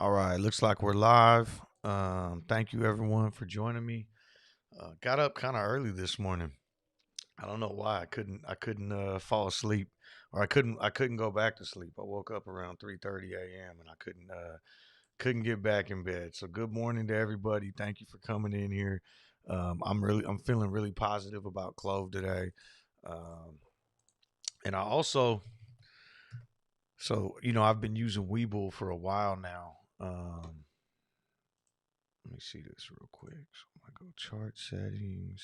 All right, looks like we're live. Thank you everyone for joining me. Got up kind of early this morning. I don't know why I couldn't fall asleep, or I couldn't go back to sleep. I woke up around 3:30 a.m. and I couldn't get back in bed. So good morning to everybody. Thank you for coming in here. I'm feeling really positive about CLOV today. Um, and I also I've been using webull for a while now. Let me see this real quick. So I go chart settings.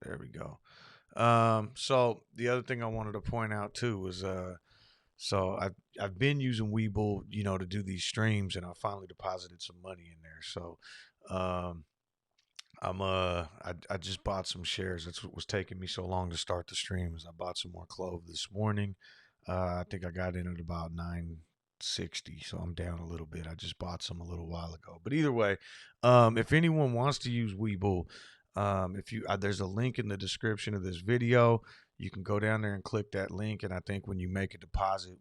There we go. So the other thing I wanted to point out too was so I've been using Webull, to do these streams, and I finally deposited some money in there. So um I just bought some shares. That's what was taking me so long to start the streams. I bought some more CLOV this morning. I think I got in at about 960, so I'm down a little bit. I just bought some a little while ago. But either way, if anyone wants to use Webull, if you there's a link in the description of this video. You can go down there and click that link, and I think when you make a deposit,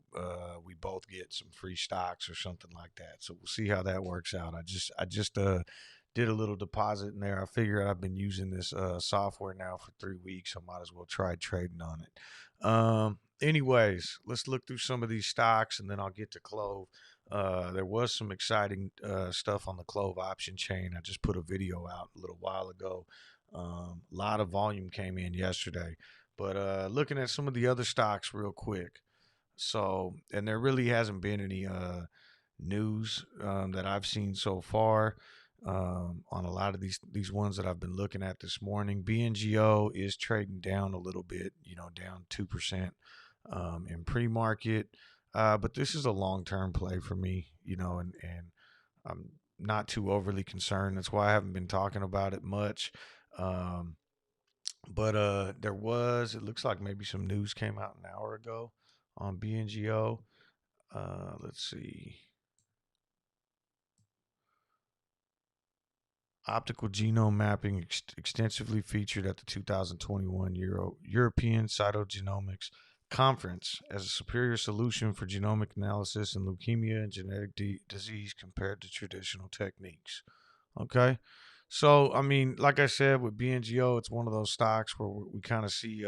we both get some free stocks or something like that. So we'll see how that works out. I just did a little deposit in there. I figured I've been using this software now for 3 weeks. I might as well try trading on it. Anyways, let's look through some of these stocks, and then I'll get to CLOV. There was some exciting stuff on the CLOV option chain. I just put a video out a little while ago. A lot of volume came in yesterday. But looking at some of the other stocks real quick. So, and there really hasn't been any news that I've seen so far on a lot of these ones that I've been looking at this morning. BNGO is trading down a little bit, down 2% in pre-market. But this is a long-term play for me, and I'm not too overly concerned. That's why I haven't been talking about it much. Um, but it looks like maybe some news came out an hour ago on BNGO. Let's see. Optical genome mapping extensively featured at the 2021 European Cytogenomics Conference as a superior solution for genomic analysis in leukemia and genetic disease compared to traditional techniques. Okay. So, I mean, like I said, with BNGO, it's one of those stocks where we kind of see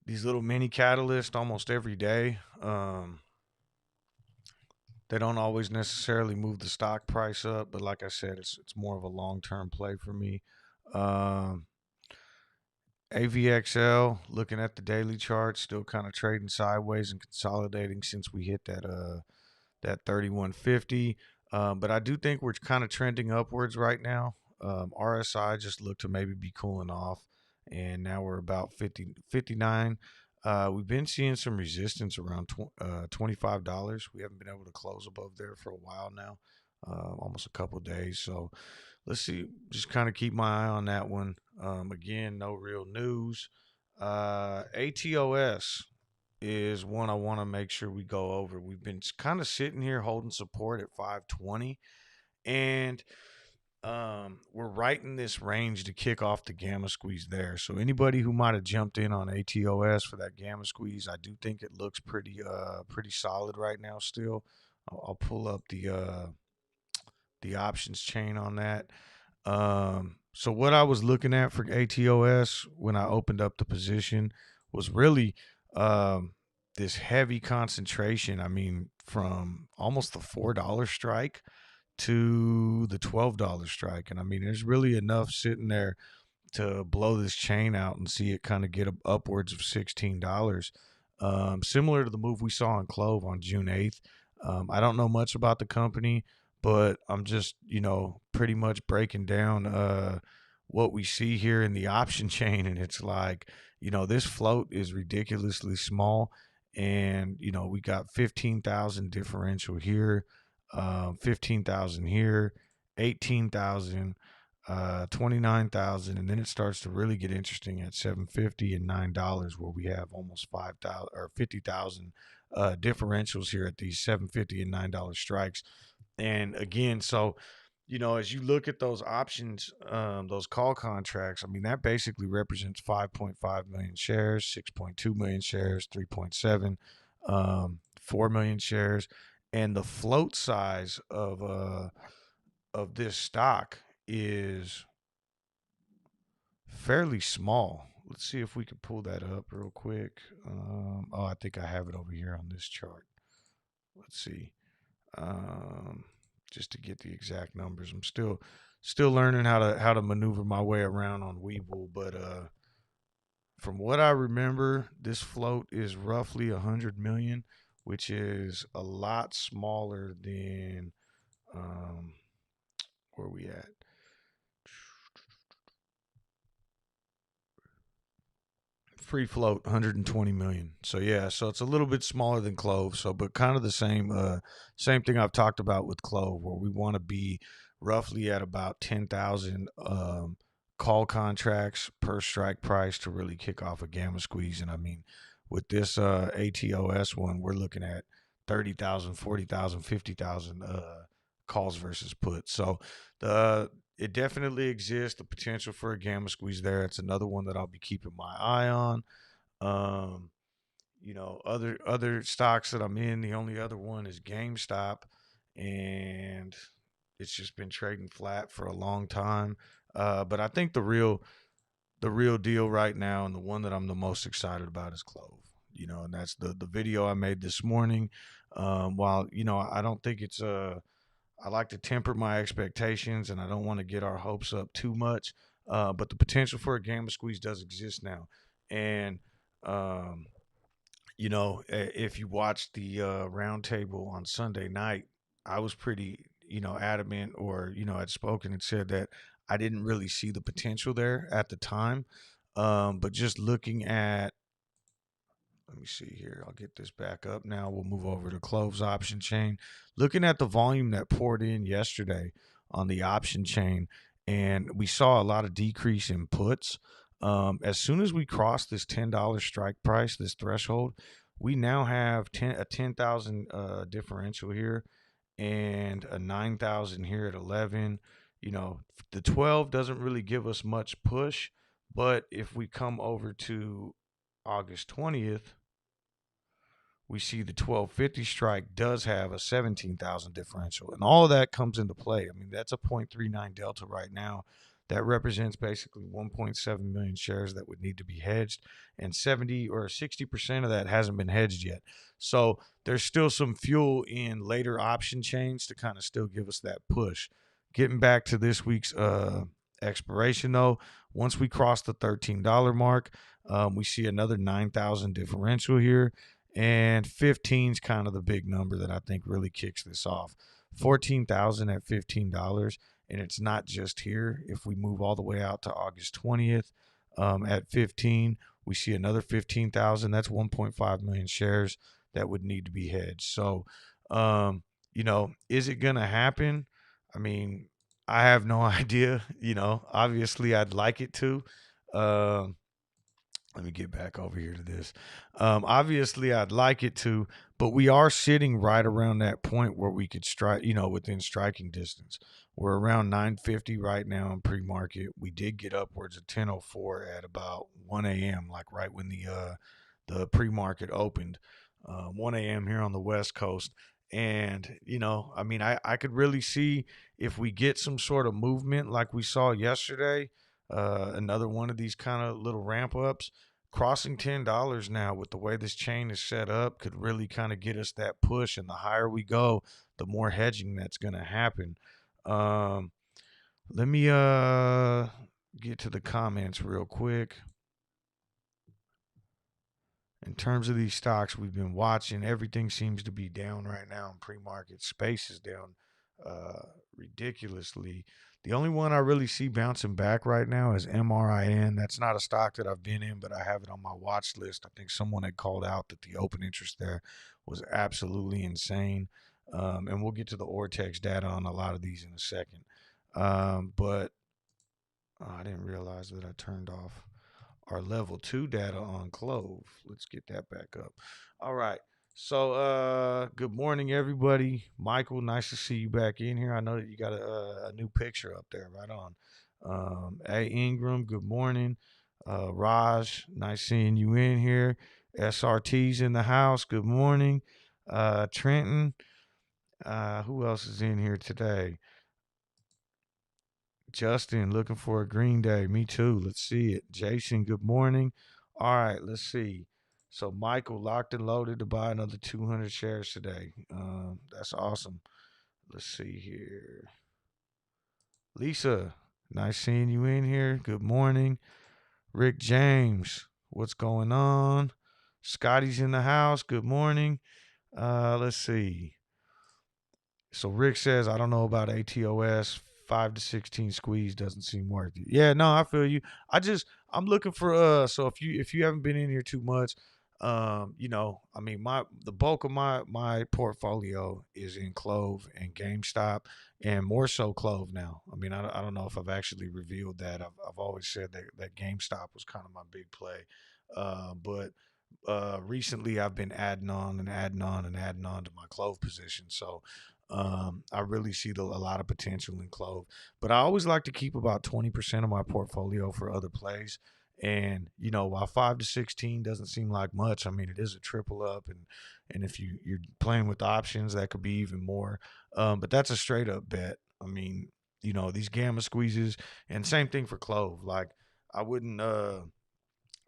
these little mini catalysts almost every day. They don't always necessarily move the stock price up, but like I said, it's more of a long term play for me. Um, AVXL, looking at the daily chart, still kind of trading sideways and consolidating since we hit that 3150. But I do think we're kind of trending upwards right now. RSI just looked to maybe be cooling off, and now we're about 59. We've been seeing some resistance around $25. We haven't been able to close above there for a while now, almost a couple days. So let's see, just kind of keep my eye on that one. Again, no real news. ATOS is one I want to make sure we go over. We've been kind of sitting here holding support at 520, and we're right in this range to kick off the gamma squeeze there. So anybody who might have jumped in on ATOS for that gamma squeeze, I do think it looks pretty solid right now still. I'll pull up the options chain on that. So what I was looking at for ATOS when I opened up the position was really this heavy concentration. I mean, from almost the $4 strike to the $12 strike. And I mean, there's really enough sitting there to blow this chain out and see it kind of get upwards of $16. Similar to the move we saw in CLOV on June 8th. I don't know much about the company, but I'm just, pretty much breaking down what we see here in the option chain. And it's like, this float is ridiculously small. And, we got 15,000 differential here, 15,000 here, 18,000, 29,000, and then it starts to really get interesting at 750 and $9, where we have almost 5,000 or 50,000 differentials here at these 750 and $9 strikes. And again, so as you look at those options, those call contracts, I mean, that basically represents 5.5 million shares, 6.2 million shares, 3.7. 4 million shares, and the float size of this stock is fairly small. Let's see if we can pull that up real quick. Oh, I think I have it over here on this chart. Let's see. Just to get the exact numbers. I'm still learning how to maneuver my way around on webull, but from what I remember, this float is roughly 100 million, which is a lot smaller than where we at. Free float 120 million. So yeah, so it's a little bit smaller than CLOV. So but kind of the same thing I've talked about with CLOV, where we want to be roughly at about 10,000 call contracts per strike price to really kick off a gamma squeeze. And I mean, with this ATOS one, we're looking at 30,000, 40,000, 50,000 calls versus puts. So the it definitely exists, the potential for a gamma squeeze there. It's another one that I'll be keeping my eye on. Other stocks that I'm in, the only other one is GameStop, and it's just been trading flat for a long time. But I think the real deal right now, and the one that I'm the most excited about, is CLOV. And that's the video I made this morning. While I don't think it's I like to temper my expectations, and I don't want to get our hopes up too much. But the potential for a gamma squeeze does exist now, and if you watch the roundtable on Sunday night, I was pretty adamant, or had spoken and said that I didn't really see the potential there at the time. But just looking at, let me see here. I'll get this back up now. We'll move over to CLOV's option chain. Looking at the volume that poured in yesterday on the option chain, and we saw a lot of decrease in puts. As soon as we cross this $10 strike price, this threshold, we now have a 10,000 differential here and a 9,000 here at 11. The 12 doesn't really give us much push, but if we come over to August 20th, we see the 1250 strike does have a 17,000 differential, and all of that comes into play. I mean, that's a 0.39 delta right now. That represents basically 1.7 million shares that would need to be hedged, and 70 or 60% of that hasn't been hedged yet. So there's still some fuel in later option chains to kind of still give us that push. Getting back to this week's expiration, though, once we cross the $13 mark, we see another 9,000 differential here. And 15 is kind of the big number that I think really kicks this off. 14,000 at $15. And it's not just here. If we move all the way out to August 20th at 15, we see another 15,000. That's 1.5 million shares that would need to be hedged. So, is it going to happen? I mean, I have no idea. Obviously I'd like it to. Let me get back over here to this. Obviously, I'd like it to, but we are sitting right around that point where we could strike, within striking distance. We're around 950 right now in pre-market. We did get upwards of 1004 at about 1 a.m., like right when the pre-market opened, 1 a.m. here on the West Coast. And, I could really see if we get some sort of movement like we saw yesterday, another one of these kind of little ramp ups, crossing $10 now with the way this chain is set up could really kind of get us that push. And the higher we go, the more hedging that's going to happen. Let me get to the comments real quick. In terms of these stocks we've been watching, everything seems to be down right now in pre-market. Space is down ridiculously. The only one I really see bouncing back right now is MRIN. That's not a stock that I've been in, but I have it on my watch list. I think someone had called out that the open interest there was absolutely insane. And we'll get to the Ortex data on a lot of these in a second. But I didn't realize that I turned off our level 2 data on CLOV. Let's get that back up. All right. So, good morning, everybody. Michael, nice to see you back in here. I know that you got a new picture up there. Right on. Hey, Ingram, good morning. Raj, nice seeing you in here. SRT's in the house. Good morning. Trenton. Who else is in here today? Justin, looking for a green day. Me too. Let's see it. Jason, good morning. All right, let's see. So Michael locked and loaded to buy another 200 shares today. That's awesome. Let's see here. Lisa, nice seeing you in here. Good morning. Rick James, what's going on? Scotty's in the house. Good morning. Let's see. So Rick says, I don't know about ATOS. 5 to 16 squeeze doesn't seem worth it. Yeah, no, I feel you. I'm looking for so if you haven't been in here too much, I mean the bulk of my portfolio is in Clove and GameStop, and more so Clove now. I mean, I don't know if I've actually revealed that. I've always said that GameStop was kind of my big play. But recently I've been adding on and adding on and adding on to my Clove position. So I really see a lot of potential in Clove, but I always like to keep about 20% of my portfolio for other plays. And while 5 to 16 doesn't seem like much, I mean it is a triple up, and if you're playing with options, that could be even more. But that's a straight up bet. I mean, these gamma squeezes, and same thing for Clove. Like I wouldn't go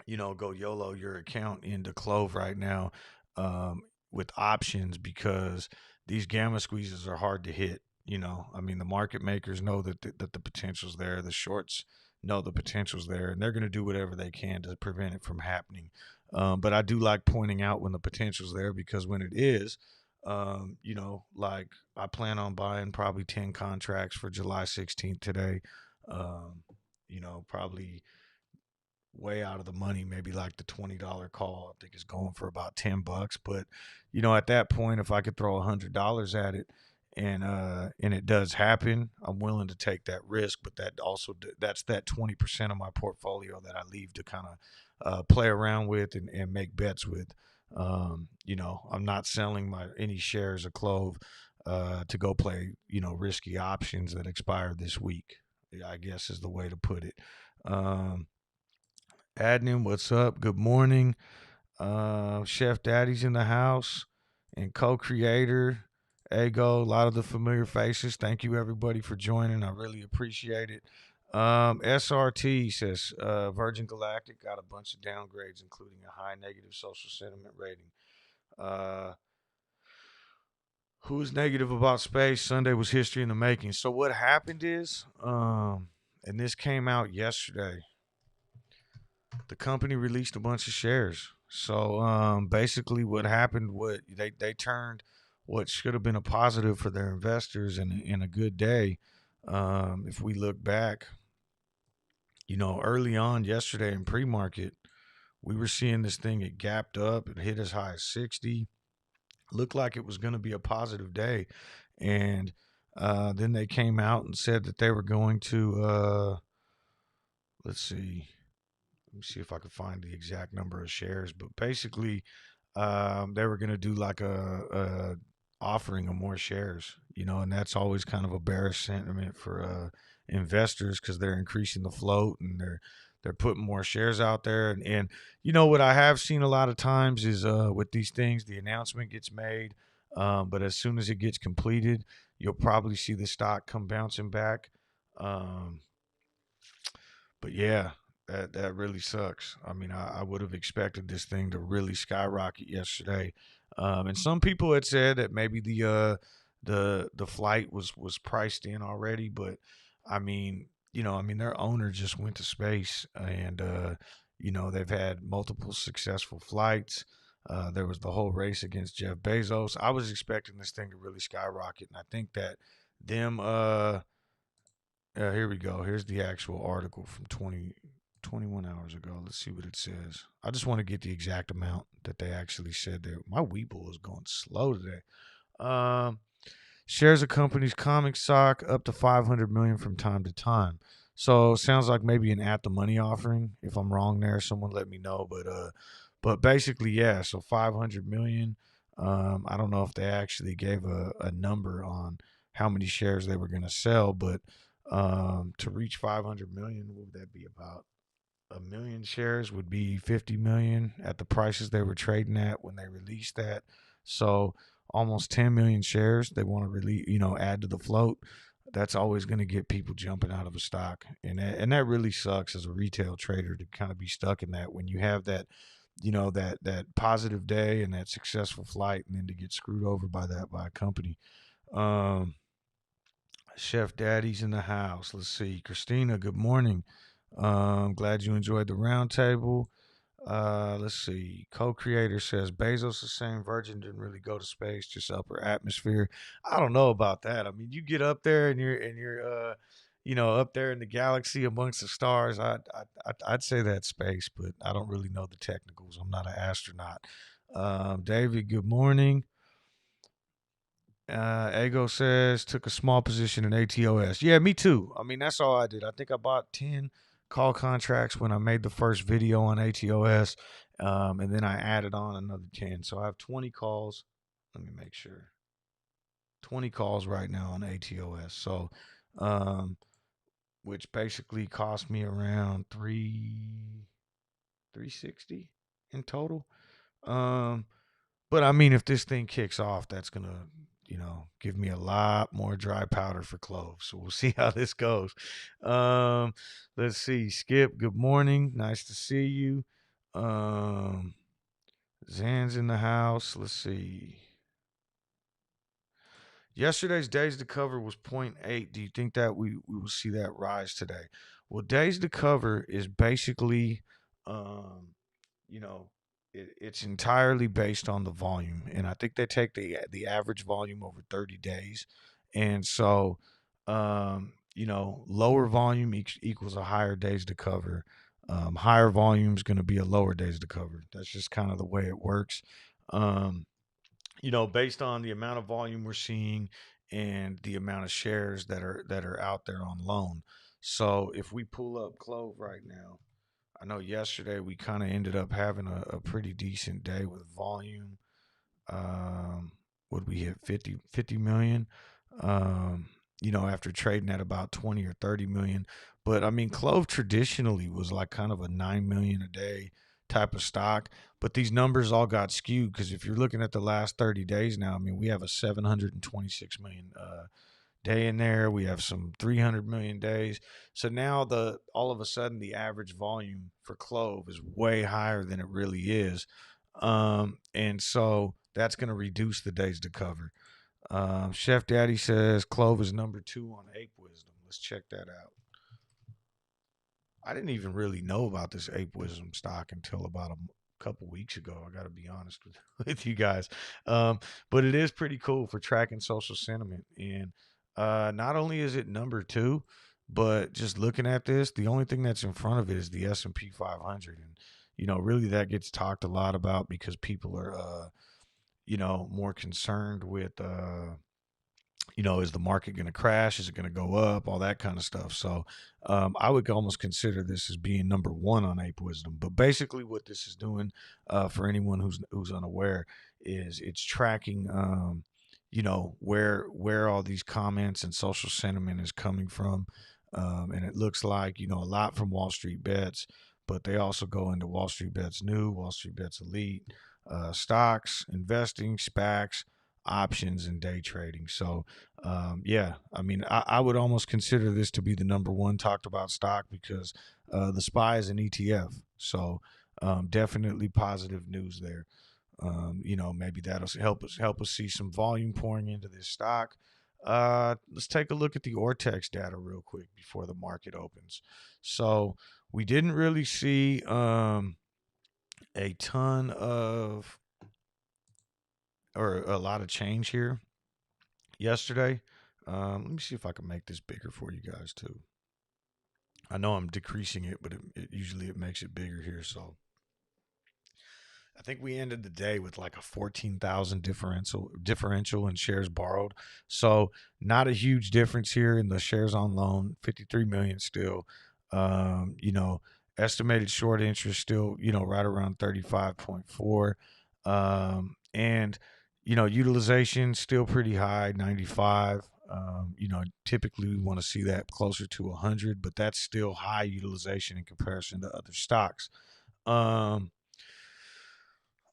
YOLO your account into Clove right now um, with options, because these gamma squeezes are hard to hit. I mean, the market makers know that the potential's there. The shorts know the potential's there, and they're going to do whatever they can to prevent it from happening. But I do like pointing out when the potential's there, because when it is, like I plan on buying probably 10 contracts for July 16th today. Probably way out of the money, maybe like the $20 call. I think it's going for about $10. But at that point, if I could throw $100 at it, and it does happen, I'm willing to take that risk. But that's that 20% of my portfolio that I leave to kind of play around with and make bets with. I'm not selling any shares of Clove to go play risky options that expire this week, I guess is the way to put it. Adnan, what's up? Good morning. Chef Daddy's in the house, and co-creator Ego. A lot of the familiar faces. Thank you everybody for joining. I really appreciate it. SRT says Virgin Galactic got a bunch of downgrades, including a high negative social sentiment rating. Who's negative about space? Sunday was history in the making. So what happened is, and this came out yesterday, the company released a bunch of shares. So basically, what happened? What they turned what should have been a positive for their investors in a good day. If we look back, early on yesterday in pre-market, we were seeing this thing. It gapped up. It hit as high as 60. Looked like it was going to be a positive day, and then they came out and said that they were going to. Let's see. Let me see if I could find the exact number of shares, but basically, they were going to do like a offering of more shares, and that's always kind of a bearish sentiment for investors, because they're increasing the float and they're putting more shares out there. And what I have seen a lot of times is with these things, the announcement gets made, but as soon as it gets completed, you'll probably see the stock come bouncing back. Um, but yeah, that really sucks. I mean, I would have expected this thing to really skyrocket yesterday. And some people had said that maybe the flight was priced in already, but I mean, their owner just went to space, and they've had multiple successful flights. There was the whole race against Jeff Bezos. I was expecting this thing to really skyrocket, and I think that them here we go. Here's the actual article from 21 hours ago. Let's see what it says. I just want to get the exact amount that they actually said there. My webull is going slow today. Shares of company's comic stock up to 500 million from time to time. So sounds like maybe an at the money offering. If I'm wrong there, someone let me know. But basically, yeah. So 500 million. I don't know if they actually gave a number on how many shares they were going to sell, but to reach 500 million, what would that be about? a million shares would be 50 million at the prices they were trading at when they released that. So almost 10 million shares they want to release, add to the float. That's always going to get people jumping out of a stock, and that really sucks as a retail trader to kind of be stuck in that when you have that, that positive day and that successful flight, and then to get screwed over by a company. Um, Chef Daddy's in the house. Let's see. Christina, good morning. Glad you enjoyed the roundtable. Let's see. Co-creator says Bezos is saying Virgin didn't really go to space, just upper atmosphere. I don't know about that. I mean, you get up there and you're up there in the galaxy amongst the stars. I'd say that's space, but I don't really know the technicals. I'm not an astronaut. David, good morning. Ego says took a small position in ATOS. Yeah, me too. I mean, that's all I did. I think I bought 10 call contracts when I made the first video on ATOS, and then I added on another 10. So I have 20 calls. Let me make sure. 20 calls right now on ATOS. So, which basically cost me around 360 in total. Um, But I mean, if this thing kicks off, that's gonna, give me a lot more dry powder for cloves. So we'll see how this goes. Um, let's see. Skip, good morning. Nice to see you. Um, Zan's in the house. Let's see. Yesterday's days to cover was point 0.8. Do you think that we will see that rise today? Well, days to cover is basically, um, you know, it's entirely based on the volume, and I think they take the average volume over 30 days, and so, lower volume equals a higher days to cover. Higher volume is going to be a lower days to cover. That's just kind of the way it works. Um, based on the amount of volume we're seeing and the amount of shares that are out there on loan. So if we pull up Clove right now, I know yesterday we kind of ended up having a pretty decent day with volume. Would we hit 50 million? After trading at about 20 or 30 million. But I mean, Clove traditionally was like kind of a 9 million a day type of stock. But these numbers all got skewed because if you're looking at the last 30 days now, I mean, we have a 726 million day in there. We have some 300 million days. So now all of a sudden the average volume for Clove is way higher than it really is. And so that's going to reduce the days to cover. Chef Daddy says Clove is number 2 on Ape Wisdom. Let's check that out. I didn't even really know about this Ape Wisdom stock until about a couple weeks ago. I got to be honest with you guys. But it is pretty cool for tracking social sentiment. And not only is it number 2, but just looking at this, the only thing that's in front of it is the S&P 500. And, really that gets talked a lot about because people are, more concerned with, is the market going to crash? Is it going to go up? All that kind of stuff. So I would almost consider this as being number 1 on Ape Wisdom. But basically, what this is doing for anyone who's unaware is it's tracking, where all these comments and social sentiment is coming from, and it looks like a lot from Wall Street Bets, but they also go into Wall Street Bets New, Wall Street Bets Elite, stocks, investing, SPACs, options, and day trading. So yeah, I mean, I would almost consider this to be the number 1 talked about stock because the SPY is an ETF. So definitely positive news there. Maybe that'll help us see some volume pouring into this stock. Let's take a look at the Ortex data real quick before the market opens. So we didn't really see a ton of or a lot of change here yesterday. Let me see if I can make this bigger for you guys too. I know I'm decreasing it, but it usually it makes it bigger here. So I think we ended the day with like a 14,000 differential in shares borrowed. So not a huge difference here in the shares on loan. 53 million still. Estimated short interest still right around 35.4. And utilization still pretty high, 95. Typically we want to see that closer to 100, but that's still high utilization in comparison to other stocks. Um,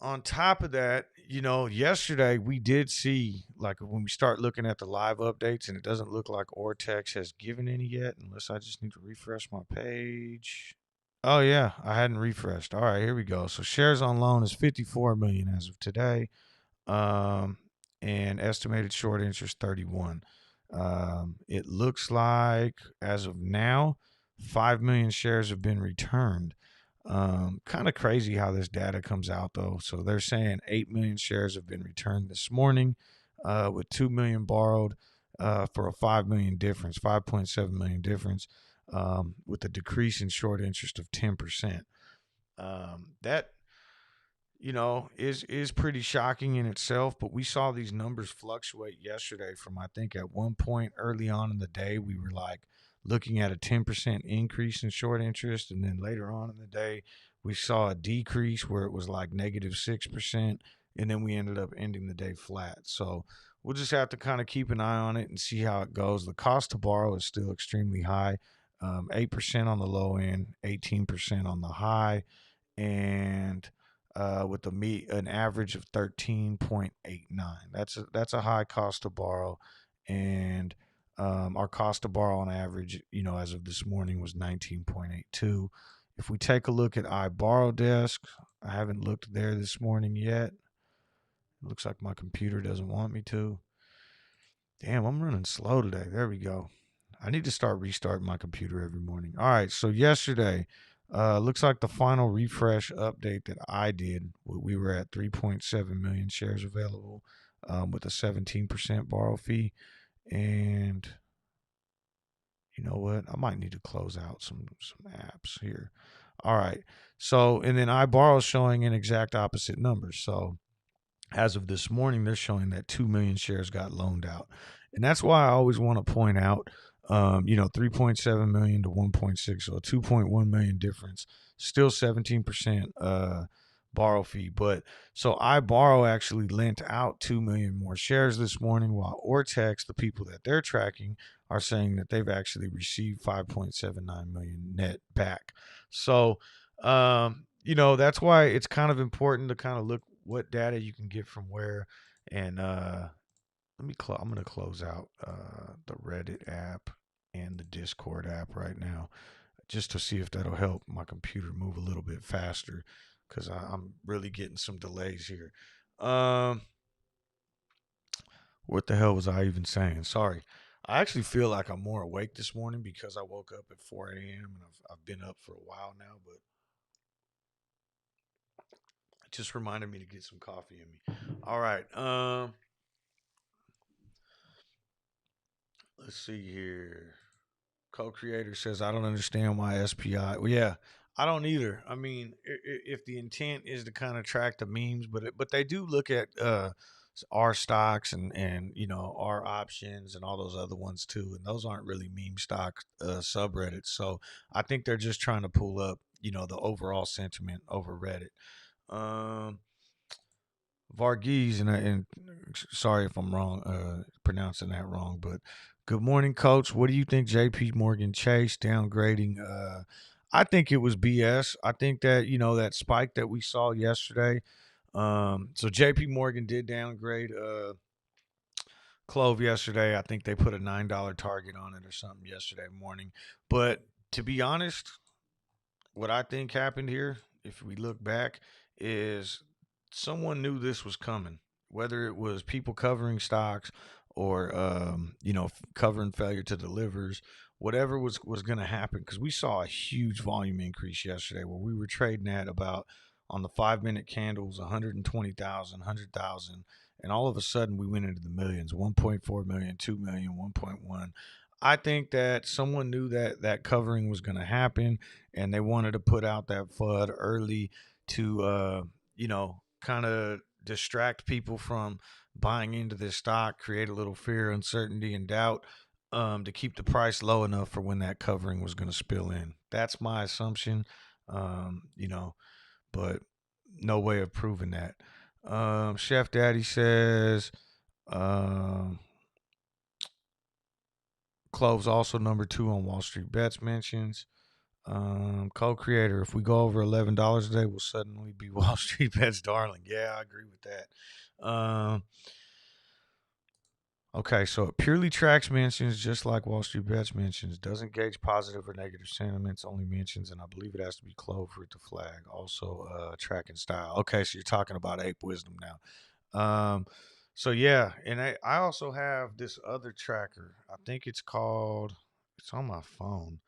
on top of that, yesterday we did see, like, when we start looking at the live updates, and it doesn't look like Ortex has given any yet, unless I just need to refresh my page. Oh yeah, I hadn't refreshed. All right, here we go. So shares on loan is 54 million as of today. Um, and estimated short interest 31. It looks like as of now, 5 million shares have been returned. Kind of crazy how this data comes out though. So they're saying 8 million shares have been returned this morning, with 2 million borrowed, for a 5 million difference, 5.7 million difference, with a decrease in short interest of 10%. That is pretty shocking in itself. But we saw these numbers fluctuate yesterday from, I think, at one point early on in the day, we were like looking at a 10% increase in short interest. And then later on in the day, we saw a decrease where it was like -6%. And then we ended up ending the day flat. So we'll just have to kind of keep an eye on it and see how it goes. The cost to borrow is still extremely high. 8% on the low end, 18% on the high, and with an average of 13.89. That's a high cost to borrow, and our cost to borrow on average, as of this morning, was 19.82. If we take a look at iBorrowDesk, I haven't looked there this morning yet. It looks like my computer doesn't want me to. Damn, I'm running slow today. There we go. I need to start restarting my computer every morning. All right, so yesterday, looks like the final refresh update that I did, we were at 3.7 million shares available, with a 17% borrow fee. And you know what? I might need to close out some apps here. All right. So, and then iBorrow is showing an exact opposite number. So as of this morning, they're showing that 2 million shares got loaned out. And that's why I always want to point out, 3.7 million to 1.6, so a 2.1 million difference, still 17% borrow fee. But so iBorrow actually lent out 2 million more shares this morning, while Ortex, the people that they're tracking, are saying that they've actually received 5.79 million net back. So, that's why it's kind of important to kind of look what data you can get from where. And I'm going to close out the Reddit app and the Discord app right now, just to see if that'll help my computer move a little bit faster, because I'm really getting some delays here. What the hell was I even saying? Sorry. I actually feel like I'm more awake this morning because I woke up at 4 a.m. and I've been up for a while now, but it just reminded me to get some coffee in me. All right. Let's see here. Co-creator says, I don't understand why SPI. Well, yeah, I don't either. I mean, if the intent is to kind of track the memes, but they do look at our stocks and our options and all those other ones too, and those aren't really meme stock subreddits. So I think they're just trying to pull up the overall sentiment over Reddit. Varghese, and sorry if I'm wrong, pronouncing that wrong, but good morning, Coach. What do you think JP Morgan Chase downgrading? I think it was BS. I think that, that spike that we saw yesterday. So JP Morgan did downgrade CLOV yesterday. I think they put a $9 target on it or something yesterday morning. But to be honest, what I think happened here, if we look back, is someone knew this was coming. Whether it was people covering stocks or covering failure to delivers, whatever was going to happen, because we saw a huge volume increase yesterday where we were trading at about, on the 5-minute candles, 120,000, 100,000, and all of a sudden we went into the millions, 1.4 million, 2 million, 1.1. I think that someone knew that covering was going to happen, and they wanted to put out that FUD early to, kind of distract people from buying into this stock, create a little fear, uncertainty, and doubt, to keep the price low enough for when that covering was going to spill in. That's my assumption, but no way of proving that. Chef Daddy says, um, CLOV's also number 2 on Wall Street Bets mentions. Co-creator, if we go over $11 a day, we'll suddenly be Wall Street Bets darling. Yeah, I agree with that. Okay, so it purely tracks mentions just like Wall Street Bets mentions. Doesn't gauge positive or negative sentiments, only mentions, and I believe it has to be CLOV for it to flag. Also, tracking style. Okay, so you're talking about Ape Wisdom now. So yeah, and I also have this other tracker. I think it's on my phone.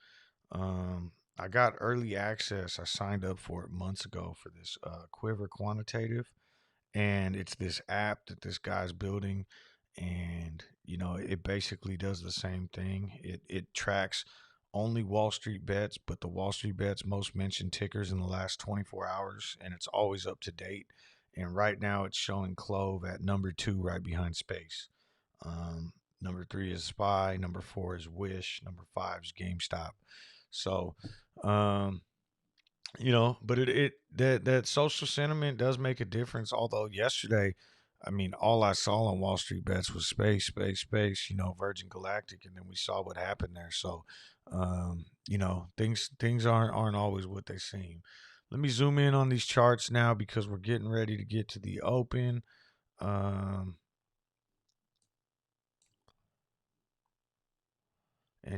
I got early access. I signed up for it months ago for this Quiver Quantitative, and it's this app that this guy's building, and it basically does the same thing. It tracks only Wall Street Bets, but the Wall Street Bets most mentioned tickers in the last 24 hours, and it's always up to date. And right now it's showing CLOV at number 2, right behind Space. Number 3 is Spy, number 4 is Wish, number 5 is GameStop. So um but that social sentiment does make a difference. Although yesterday, I mean, all I saw on Wall Street Bets was space, space, space. Virgin Galactic, and then we saw what happened there. So, things aren't always what they seem. Let me zoom in on these charts now because we're getting ready to get to the open. And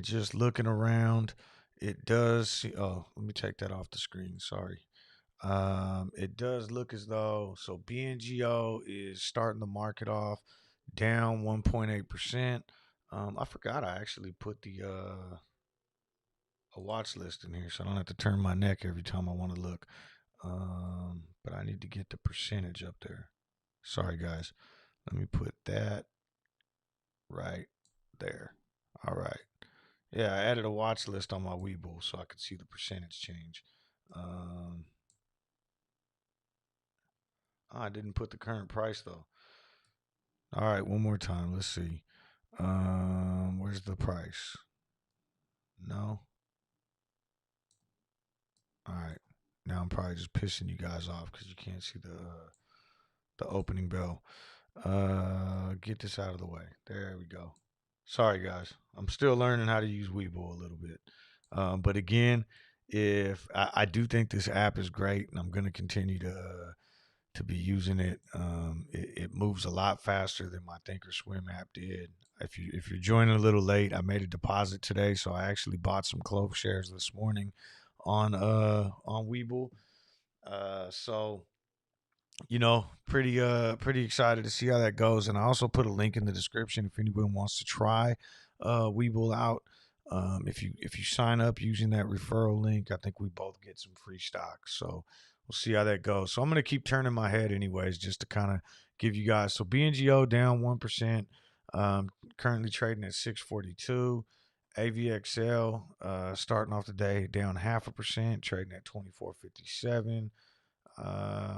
just looking around, it does. Oh, let me take that off the screen. Sorry. It does look as though BNGO is starting the market off down 1.8%. I forgot I actually put the a watch list in here, so I don't have to turn my neck every time I want to look. But I need to get the percentage up there. Sorry guys. Let me put that right there. All right. Yeah, I added a watch list on my webull so I could see the percentage change. I didn't put the current price though. All right, one more time. Let's see. Where's the price? No. All right. Now I'm probably just pissing you guys off because you can't see the opening bell. Get this out of the way. There we go. Sorry guys, I'm still learning how to use Webull a little bit. But again, if I do think this app is great, and I'm going to continue to be using it. It moves a lot faster than my Thinkorswim app did. If you're joining a little late, I made a deposit today, so I actually bought some CLOV shares this morning on Webull. So pretty excited to see how that goes. And I also put a link in the description if anyone wants to try Webull out. If you sign up using that referral link, I think we both get some free stock. So we'll see how that goes. So I'm gonna keep turning my head anyways, just to kind of give you guys. So BNGO down 1%, currently trading at 642. AVXL starting off the day down 0.5%, trading at 24.57.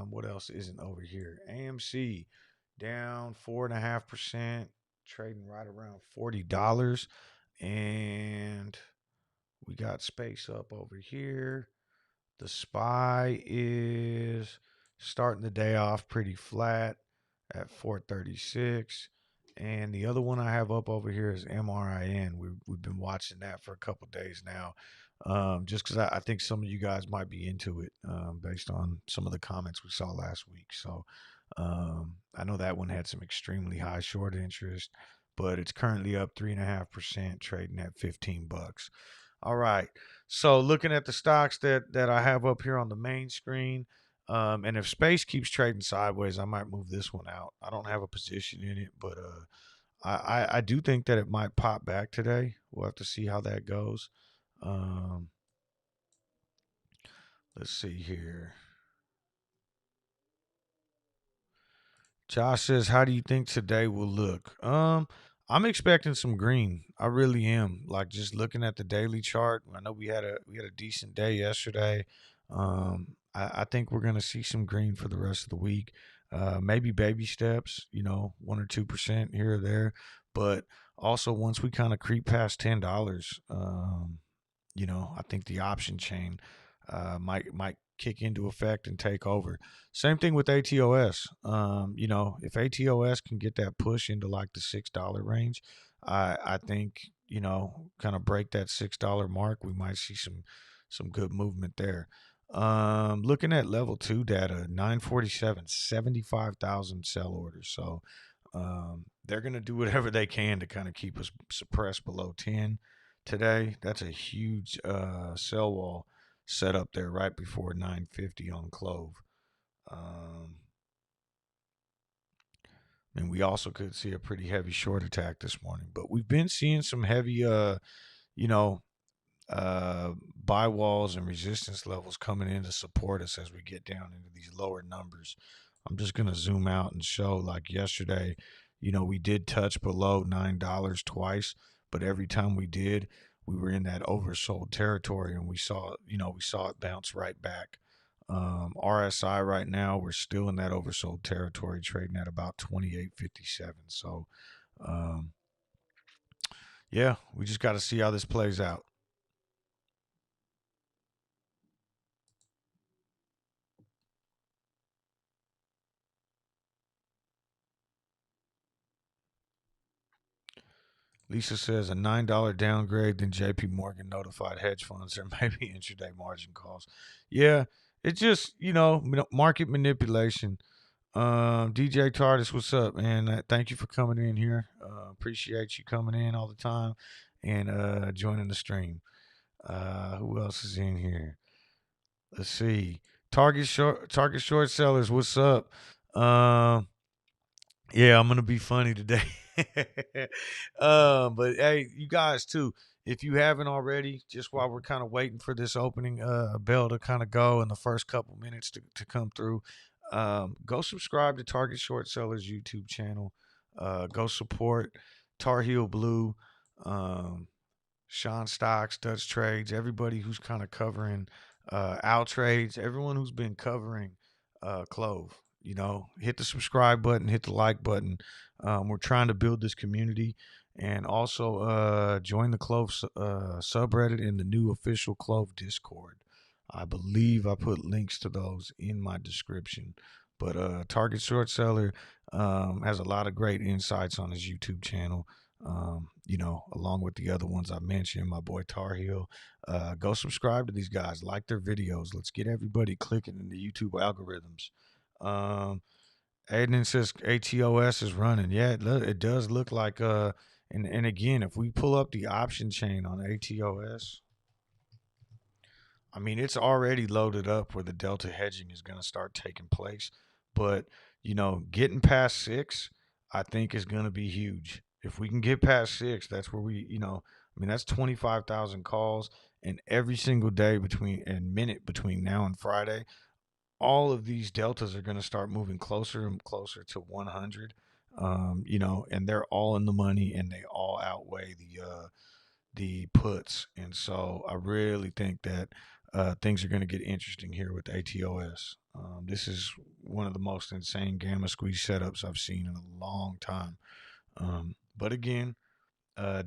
What else isn't over here? AMC down 4.5%, trading right around $40. And we got Space up over here. The SPY is starting the day off pretty flat at 436. And the other one I have up over here is MRIN. We've been watching that for a couple days now, just because I think some of you guys might be into it based on some of the comments we saw last week. So I know that one had some extremely high short interest, but it's currently up 3.5%, trading at $15. All right. So looking at the stocks that I have up here on the main screen, and if Space keeps trading sideways, I might move this one out. I don't have a position in it, but I do think that it might pop back today. We'll have to see how that goes. Let's see here. Josh says, "How do you think today will look?" I'm expecting some green. I really am. Like just looking at the daily chart. I know we had a decent day yesterday. I think we're gonna see some green for the rest of the week. Maybe baby steps. 1 or 2% here or there. But also once we kind of creep past $10, I think the option chain might kick into effect and take over. Same thing with ATOS. If ATOS can get that push into like the $6 range, I think kind of break that $6 mark, we might see some good movement there. Looking at level 2 data, 947, 75,000 sell orders. So they're going to do whatever they can to kind of keep us suppressed below 10 today. That's a huge sell wall set up there right before 950 on CLOV. And we also could see a pretty heavy short attack this morning, but we've been seeing some heavy, you know, buy walls and resistance levels coming in to support us as we get down into these lower numbers. I'm just going to zoom out and show, like yesterday, we did touch below $9 twice, but every time we did, we were in that oversold territory, and we saw it bounce right back. RSI right now, we're still in that oversold territory, trading at about 28.57. So, yeah, we just got to see how this plays out. Lisa says a $9 downgrade, then JP Morgan notified hedge funds there may be intraday margin calls. Yeah, it's just, market manipulation. DJ Tardis, what's up, man? Thank you for coming in here. Appreciate you coming in all the time and joining the stream. Who else is in here? Let's see. Target short sellers, what's up? Yeah, I'm gonna be funny today. But hey, you guys too, if you haven't already, just while we're kind of waiting for this opening bell to kind of go in the first couple minutes to come through, go subscribe to Target Short Sellers YouTube channel. Go support Tar Heel Blue, Sean Stocks, Dutch Trades, everybody who's kind of covering Al Trades, everyone who's been covering CLOV. Hit the subscribe button, hit the like button. We're trying to build this community, and also join the CLOV subreddit and the new official CLOV Discord. I believe I put links to those in my description. But Target Short Seller has a lot of great insights on his YouTube channel. Along with the other ones I mentioned, my boy Tar Heel. Go subscribe to these guys, like their videos. Let's get everybody clicking in the YouTube algorithms. Aiden says ATOS is running. Yeah, it does look like and again, if we pull up the option chain on ATOS, I mean, it's already loaded up where the delta hedging is going to start taking place. But, getting past 6, I think is going to be huge. If we can get past 6, that's where that's 25,000 calls. And every single day minute between now and Friday, all of these deltas are going to start moving closer and closer to 100. And they're all in the money, and they all outweigh the puts. And so I really think that things are going to get interesting here with ATOS. This is one of the most insane gamma squeeze setups I've seen in a long time. But again,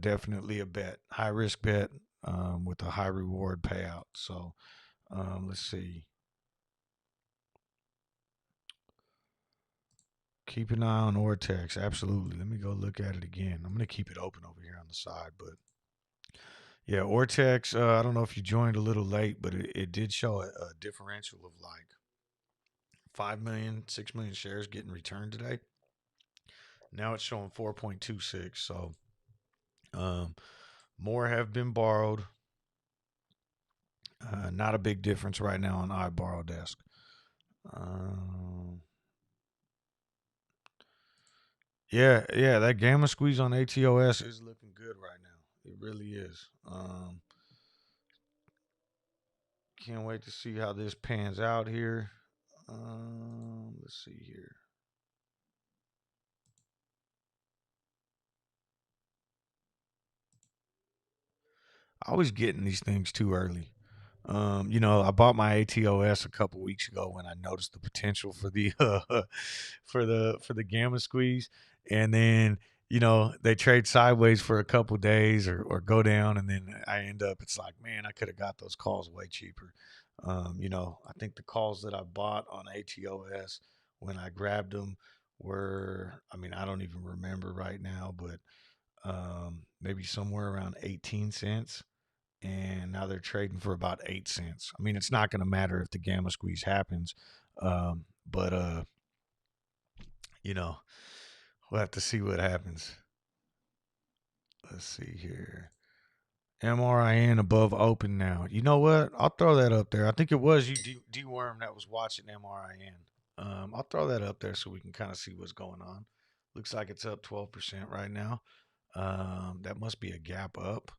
definitely a bet, high risk bet with a high reward payout. So let's see. Keep an eye on Ortex. Absolutely. Let me go look at it again. I'm going to keep it open over here on the side, but yeah, Ortex, I don't know if you joined a little late, but it did show a differential of like 5 million, 6 million shares getting returned today. Now it's showing 4.26. So more have been borrowed. Not a big difference right now on iBorrow desk. Yeah, that gamma squeeze on ATOS is looking good right now. It really is. Can't wait to see how this pans out here. Let's see here. I always get in these things too early. I bought my ATOS a couple weeks ago when I noticed the potential for the for the gamma squeeze, and then they trade sideways for a couple days or go down, and then I end up, it's like, man, I could have got those calls way cheaper. I think the calls that I bought on ATOS when I grabbed them were, I mean, I don't even remember right now, but maybe somewhere around 18 cents. And now they're trading for about 8 cents. I mean, it's not going to matter if the gamma squeeze happens. But you know, we'll have to see what happens. Let's see here. MRIN above open now. You know what? I'll throw that up there. I think it was you, D-Worm, that was watching MRIN. I'll throw that up there so we can kind of see what's going on. Looks like it's up 12% right now. That must be a gap up.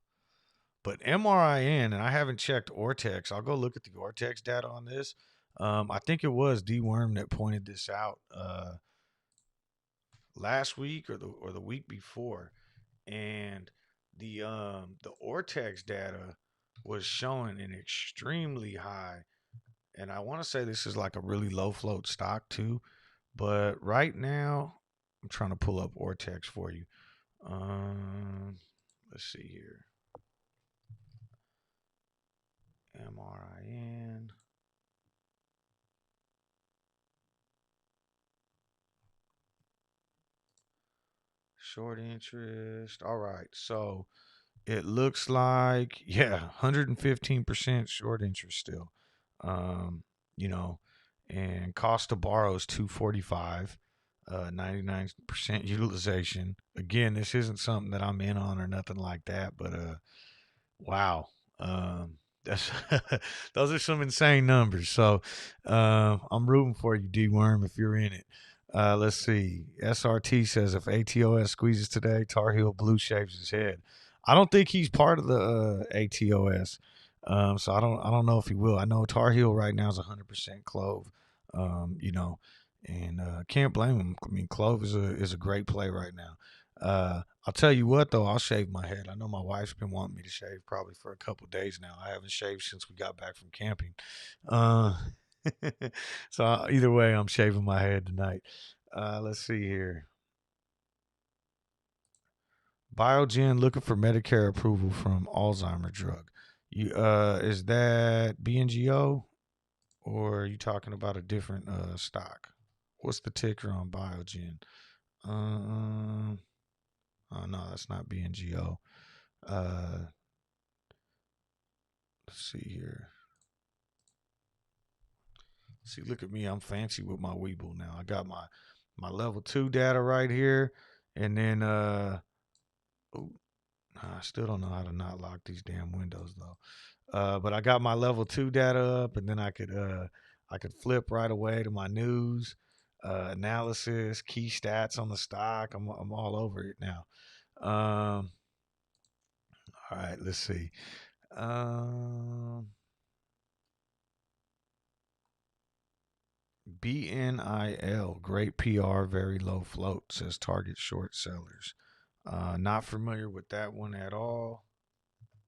But MRIN, and I haven't checked Ortex. I'll go look at the Ortex data on this. I think it was D-Worm that pointed this out last week or the week before, and the Ortex data was showing an extremely high, and I want to say this is like a really low float stock too, but right now I'm trying to pull up Ortex for you. Let's see here. MRIN. Short interest. All right. So it looks like, yeah, 115% short interest still. Um, you know, and cost to borrow is 245, 99% utilization. Again, this isn't something that I'm in on or nothing like that, but wow. That's those are some insane numbers. So I'm rooting for you, D Worm, if you're in it. Let's see. SRT says if ATOS squeezes today, Tar Heel Blue shaves his head. I don't think he's part of the ATOS. So I don't know if he will. I know Tar Heel right now is 100% Clove. You know, and can't blame him. I mean, Clove is a great play right now. I'll tell you what though, I'll shave my head. I know my wife's been wanting me to shave probably for a couple days now. I haven't shaved since we got back from camping. Uh, so either way, I'm shaving my head tonight. Let's see here. Biogen looking for Medicare approval from Alzheimer drug. You is that BNGO or are you talking about a different stock? What's the ticker on Biogen? Oh no, that's not BNGO. Uh, let's see here. See, look at me. I'm fancy with my webull now. I got my level 2 data right here. And then ooh, I still don't know how to not lock these damn windows though. But I got my level 2 data up, and then I could flip right away to my news, analysis, key stats on the stock. I'm all over it now. All right, let's see. Um BNIL, great PR, very low float, says target short sellers. Not familiar with that one at all,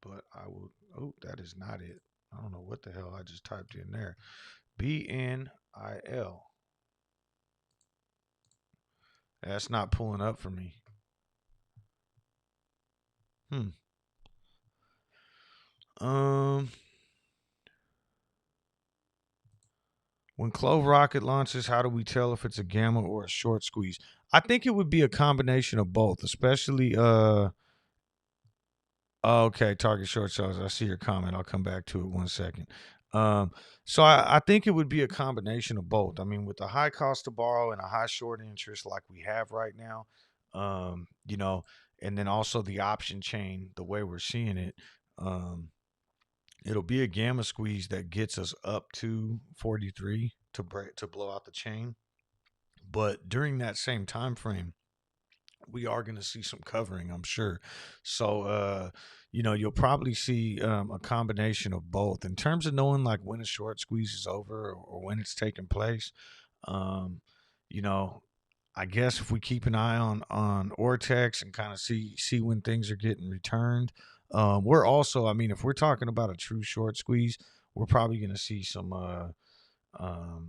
but I will. Oh, that is not it. I don't know what the hell I just typed in there. BNIL. That's not pulling up for me. Hmm. Um. When Clove Rocket launches, how do we tell if it's a gamma or a short squeeze? I think it would be a combination of both, especially okay, target short sellers. I see your comment. I'll come back to it 1 second. So I think it would be a combination of both. I mean, with a high cost to borrow and a high short interest like we have right now, you know, and then also the option chain, the way we're seeing it, um, it'll be a gamma squeeze that gets us up to 43 to blow out the chain. But during that same time frame, we are going to see some covering, I'm sure. So, you'll probably see a combination of both in terms of knowing like when a short squeeze is over or when it's taking place. Um, you know, I guess if we keep an eye on Ortex and kind of see when things are getting returned, we're also, I mean, if we're talking about a true short squeeze, we're probably going to see some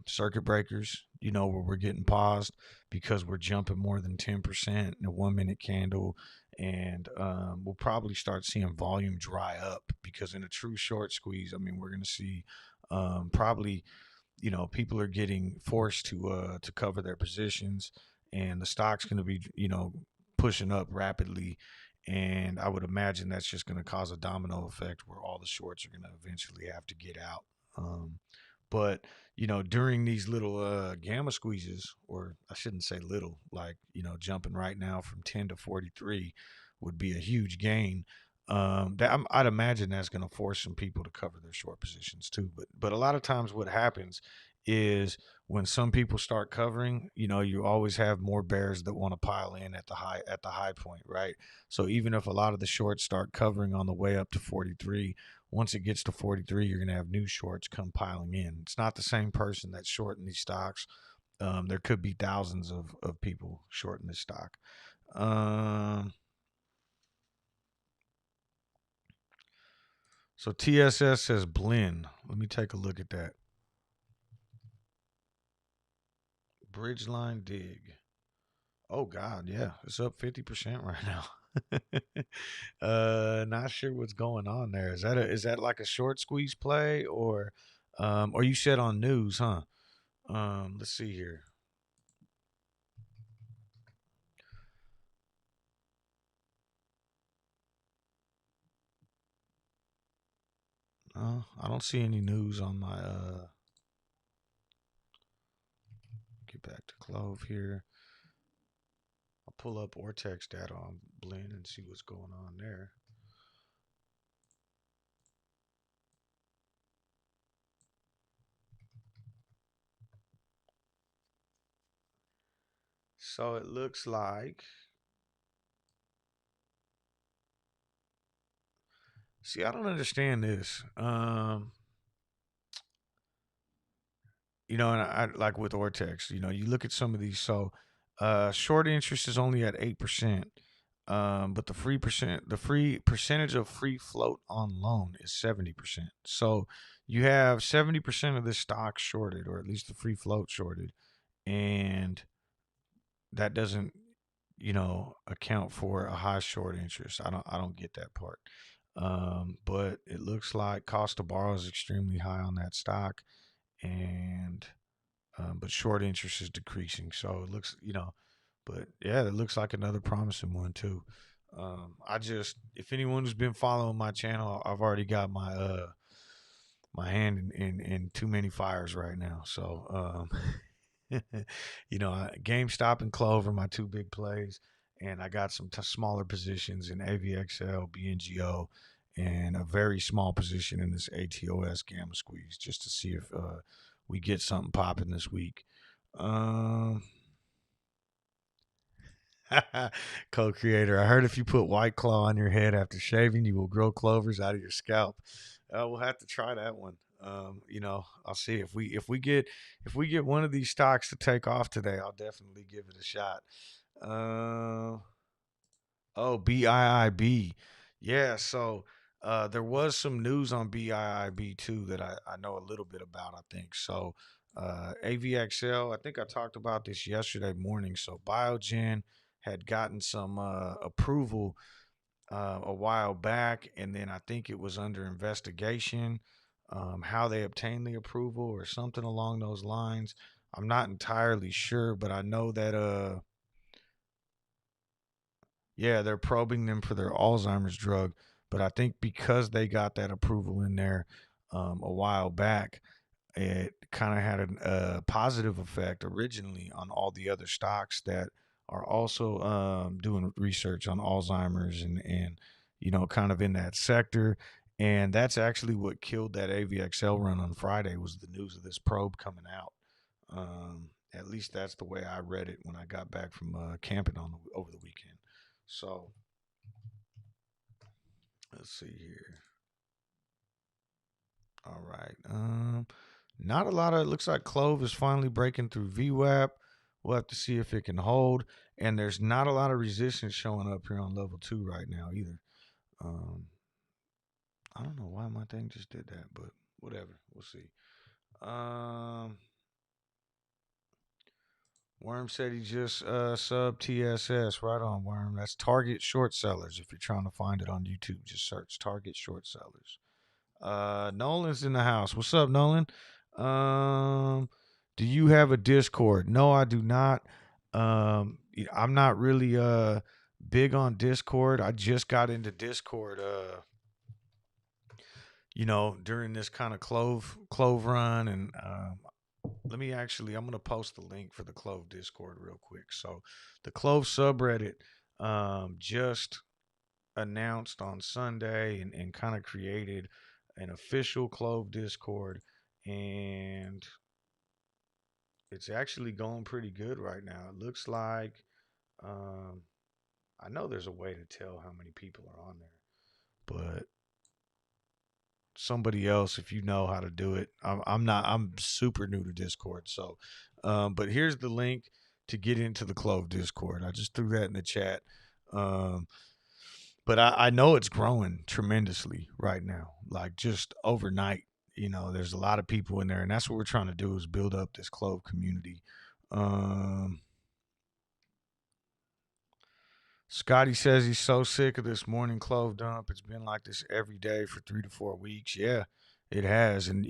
circuit breakers, where we're getting paused because we're jumping more than 10% in a 1 minute candle. And we'll probably start seeing volume dry up because in a true short squeeze, I mean, we're going to see probably, people are getting forced to cover their positions and the stock's going to be, pushing up rapidly. And I would imagine that's just going to cause a domino effect where all the shorts are going to eventually have to get out. But during these little gamma squeezes, or I shouldn't say little, like jumping right now from 10 to 43 would be a huge gain. I'd imagine that's going to force some people to cover their short positions too. But a lot of times, what happens is when some people start covering, you always have more bears that want to pile in at the high point, right? So even if a lot of the shorts start covering on the way up to 43, once it gets to 43, you're going to have new shorts come piling in. It's not the same person that's shorting these stocks. There could be thousands of people shorting this stock. So TSS says blend. Let me take a look at that. Bridgeline dig. Oh God, yeah, it's up 50% right now. Not sure what's going on there. Is that like a short squeeze play or you said on news, huh? Let's see here. I don't see any news on my get back to CLOV here. I'll pull up Ortex data on blend and see what's going on there. So it looks like, see, I don't understand this. And I like with Ortex, you look at some of these. So, short interest is only at 8%, but the free percentage of free float on loan is 70%. So, you have 70% of this stock shorted, or at least the free float shorted, and that doesn't, account for a high short interest. I don't get that part. But it looks like cost to borrow is extremely high on that stock, and but short interest is decreasing. So it looks, but yeah, it looks like another promising one too. If anyone who's been following my channel, I've already got my hand in too many fires right now. So, GameStop and Clover, my two big plays, and I got some smaller positions in AVXL, BNGO, and a very small position in this ATOS gamma squeeze just to see if we get something popping this week. Um, Co-creator, I heard if you put White Claw on your head after shaving, you will grow clovers out of your scalp. We'll have to try that one. I'll see if we get one of these stocks to take off today. I'll definitely give it a shot. Uh, oh, BIIB, yeah. So there was some news on BIIB too that I know a little bit about. I think so. AVXL. I think I talked about this yesterday morning. So Biogen had gotten some approval a while back, and then I think it was under investigation. How they obtained the approval or something along those lines. I'm not entirely sure, but I know that yeah, they're probing them for their Alzheimer's drug. But I think because they got that approval in there a while back, it kind of had a positive effect originally on all the other stocks that are also doing research on Alzheimer's and kind of in that sector. And that's actually what killed that AVXL run on Friday was the news of this probe coming out. At least that's the way I read it when I got back from camping over the weekend. So let's see here. All right. Not a lot of. It looks like CLOV is finally breaking through VWAP. We'll have to see if it can hold. And there's not a lot of resistance showing up here on level 2 right now either. I don't know why my thing just did that, but whatever. We'll see. Worm said he just sub TSS. Right on, Worm. That's Target Short Sellers. If you're trying to find it on YouTube, just search Target Short Sellers. Nolan's in the house. What's up, Nolan? Do you have a Discord? No, I do not. I'm not really big on Discord. I just got into Discord during this kind of clove run, and I'm gonna post the link for the Clove Discord real quick. So the Clove subreddit just announced on Sunday and kind of created an official Clove Discord, and it's actually going pretty good right now. It looks like um, I know there's a way to tell how many people are on there, but somebody else, if you know how to do it, I'm not. I'm super new to Discord, so but here's the link to get into the Clove Discord. I just threw that in the chat. Um, but I know it's growing tremendously right now, like just overnight. There's a lot of people in there, and that's what we're trying to do is build up this Clove community. Um, Scotty says he's so sick of this morning Clove dump. It's been like this every day for 3 to 4 weeks. Yeah, it has, and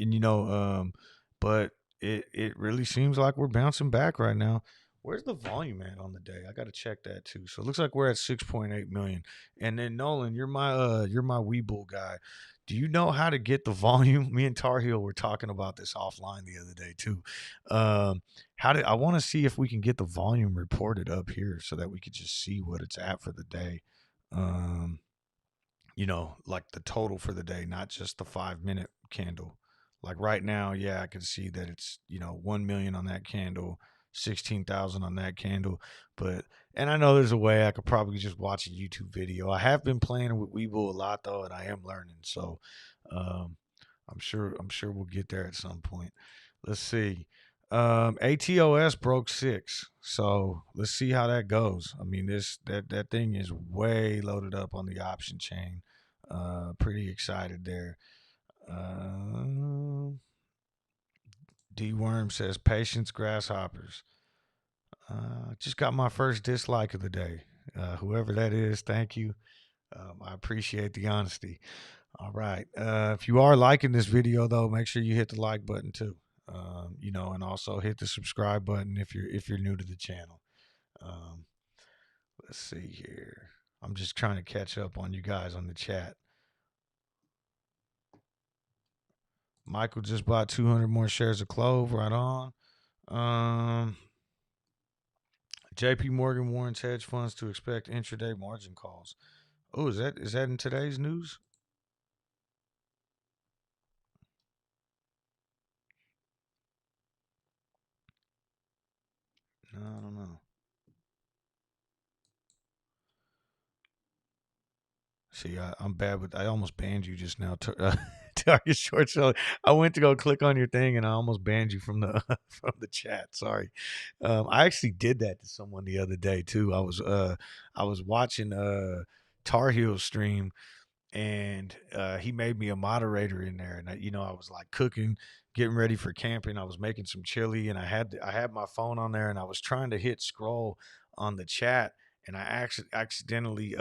but it really seems like we're bouncing back right now. Where's the volume at on the day? I got to check that too. So it looks like we're at 6.8 million. And then Nolan, you're my webull guy. Do you know how to get the volume? Me and Tar Heel were talking about this offline the other day too. Um, I want to see if we can get the volume reported up here so that we could just see what it's at for the day. Um, like the total for the day, not just the 5 minute candle. Like right now, yeah, I can see that it's 1 million on that candle, 16,000 on that candle. And I know there's a way I could probably just watch a YouTube video. I have been playing with Webull a lot though, and I am learning. So um, I'm sure we'll get there at some point. Let's see. ATOS broke 6, so let's see how that goes. I mean, that thing is way loaded up on the option chain. Pretty excited there. D Worm says patience grasshoppers. Just got my first dislike of the day. Whoever that is, thank you. I appreciate the honesty. All right. If you are liking this video, though, make sure you hit the like button too. And also hit the subscribe button if you're new to the channel. Um, let's see here. I'm just trying to catch up on you guys on the chat. Michael just bought 200 more shares of Clove. Right on. JP Morgan warns hedge funds to expect intraday margin calls. Oh, is that in today's news? No, I don't know. See, I'm bad with. I almost banned you just now. Target short seller. I went to go click on your thing, and I almost banned you from the from the chat. Sorry. I actually did that to someone the other day too. I was watching Tar Heel stream, and he made me a moderator in there, and I was like cooking, getting ready for camping. I was making some chili, and I had my phone on there, and I was trying to hit scroll on the chat, and I accidentally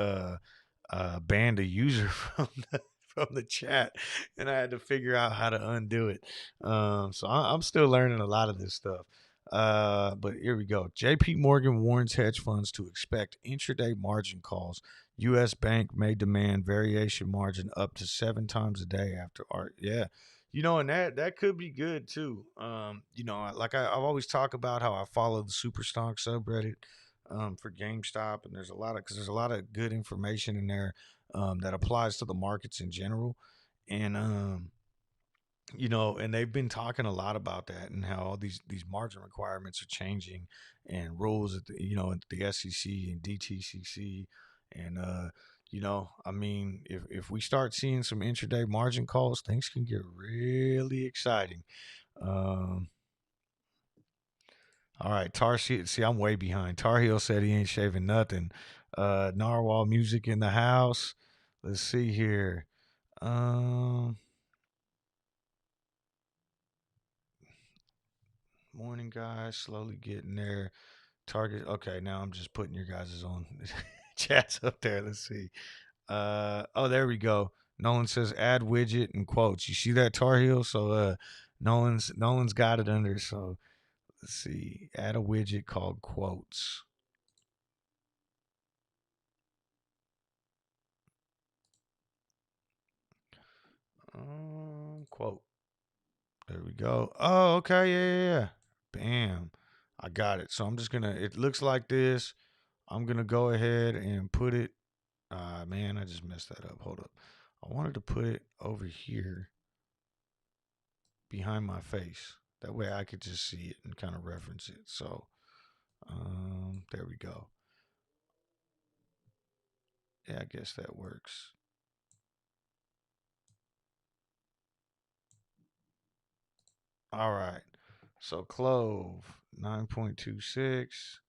banned a user from the chat, and I had to figure out how to undo it. So I'm still learning a lot of this stuff. But here we go. JP Morgan warns hedge funds to expect intraday margin calls. U.S. Bank may demand variation margin up to 7 times a day after art. Yeah. And that could be good too. Like I've always talked about how I follow the Super Stonks subreddit for GameStop, and there's a lot of good information in there that applies to the markets in general, and and they've been talking a lot about that and how all these margin requirements are changing and rules at the SEC and DTCC, and I mean, if we start seeing some intraday margin calls, things can get really exciting. Um, all right, See, I'm way behind. Tar Heel said he ain't shaving nothing. Narwhal music in the house. Let's see here. Um, Morning, guys. Slowly getting there. Target. Okay, now I'm just putting your guys' on chats up there. Let's see. Oh, there we go. Nolan says add widget and quotes. You see that, Tar Heel? So Nolan's got it under. So let's see. Add a widget called quotes. quote. There we go. Oh, okay. Yeah. Bam. I got it. So I'm just gonna. It looks like this. I'm gonna go ahead and put it. Man, I just messed that up. Hold up. I wanted to put it over here behind my face. That way I could just see it and kind of reference it. So, there we go. Yeah, I guess that works. All right. So CLOV 9.26.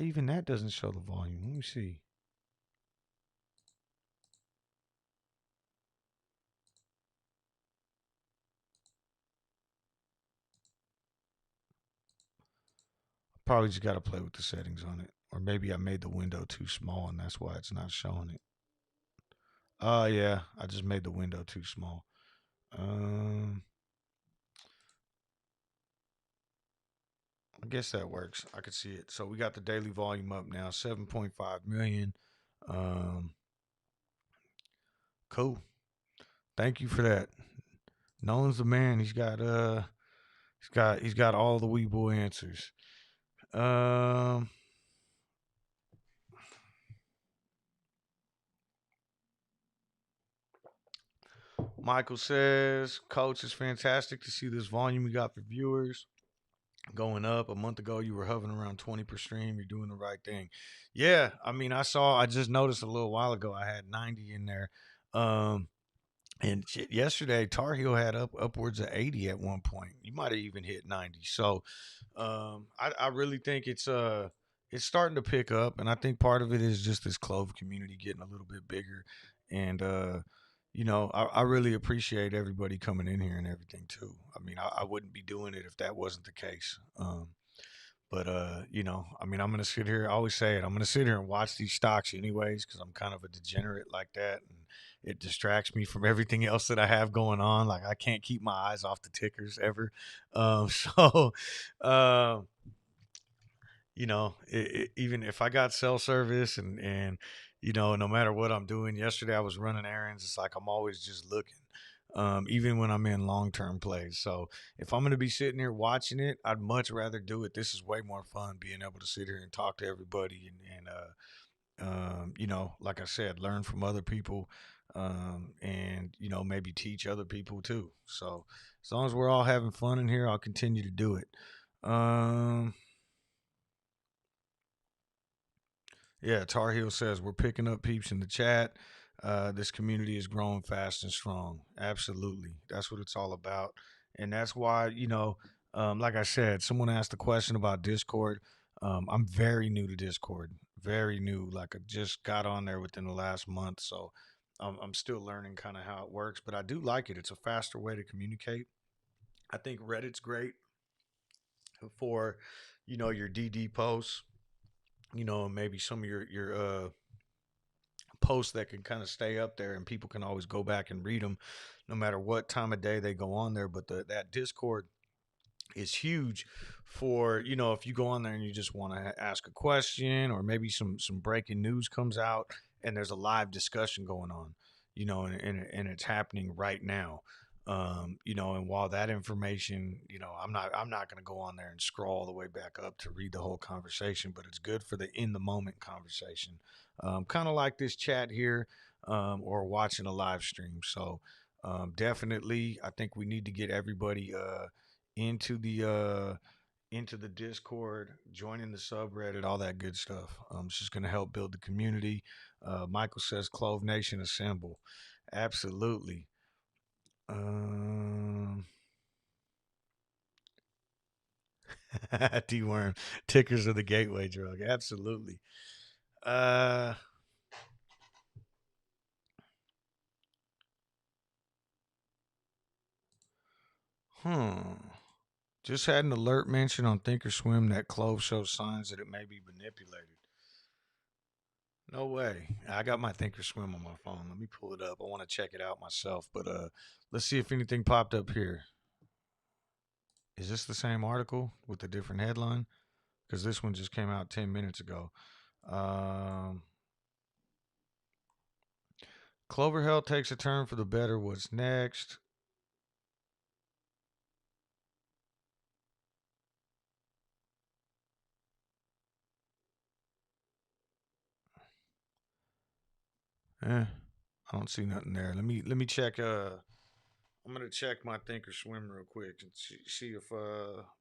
Even that doesn't show the volume. Let me see. Probably just got to play with the settings on it. Or maybe I made the window too small and that's why it's not showing it. Yeah, I just made the window too small. I guess that works. I could see it. So we got the daily volume up now, 7.5 million. Um, cool. Thank you for that. Nolan's the man. He's got all the weeble answers. Um, Michael says, Coach, it's fantastic to see this volume you got for viewers going up. A month ago, you were hovering around 20 per stream. You're doing the right thing. Yeah, I mean, I just noticed a little while ago I had 90 in there. And shit, yesterday, Tar Heel had upwards of 80 at one point. You might have even hit 90. So I really think it's starting to pick up, and I think part of it is just this Clove community getting a little bit bigger. And I really appreciate everybody coming in here and everything too. I mean, I wouldn't be doing it if that wasn't the case. But I mean, I'm gonna sit here. I always say it. I'm gonna sit here and watch these stocks anyways because I'm kind of a degenerate like that, and it distracts me from everything else that I have going on. Like I can't keep my eyes off the tickers ever. So, uh, even if I got cell service and no matter what I'm doing. Yesterday I was running errands. It's like I'm always just looking. Even when I'm in long term plays. So if I'm gonna be sitting here watching it, I'd much rather do it. This is way more fun being able to sit here and talk to everybody and like I said, learn from other people, and maybe teach other people too. So as long as we're all having fun in here, I'll continue to do it. Um, Yeah, Tar Heel says we're picking up peeps in the chat. This community is growing fast and strong. Absolutely, that's what it's all about, and that's why like I said, someone asked a question about Discord. I'm very new to Discord, very new. Like I just got on there within the last month, so I'm still learning kind of how it works. But I do like it. It's a faster way to communicate. I think Reddit's great for your DD posts. Maybe some of your posts that can kind of stay up there and people can always go back and read them no matter what time of day they go on there. But that Discord is huge for if you go on there and you just want to ask a question or maybe some breaking news comes out and there's a live discussion going on, and it's happening right now. And while that information, I'm not going to go on there and scroll all the way back up to read the whole conversation, but it's good for the in the moment conversation, kind of like this chat here, or watching a live stream. So definitely, I think we need to get everybody into the Discord, joining the subreddit, all that good stuff. It's just going to help build the community. Michael says, "Clove Nation assemble." Absolutely. Um, D-worm tickers are the gateway drug. Absolutely. Uh, hmm. Just had an alert mention on Thinkorswim that Clove shows signs that it may be manipulated. No way. I got my Thinkorswim on my phone. Let me pull it up. I want to check it out myself. But let's see if anything popped up here. Is this the same article with a different headline? Because this one just came out 10 minutes ago. Um, Clover Health takes a turn for the better. What's next? I don't see nothing there. Let me check. I'm gonna check my Thinkorswim real quick and see if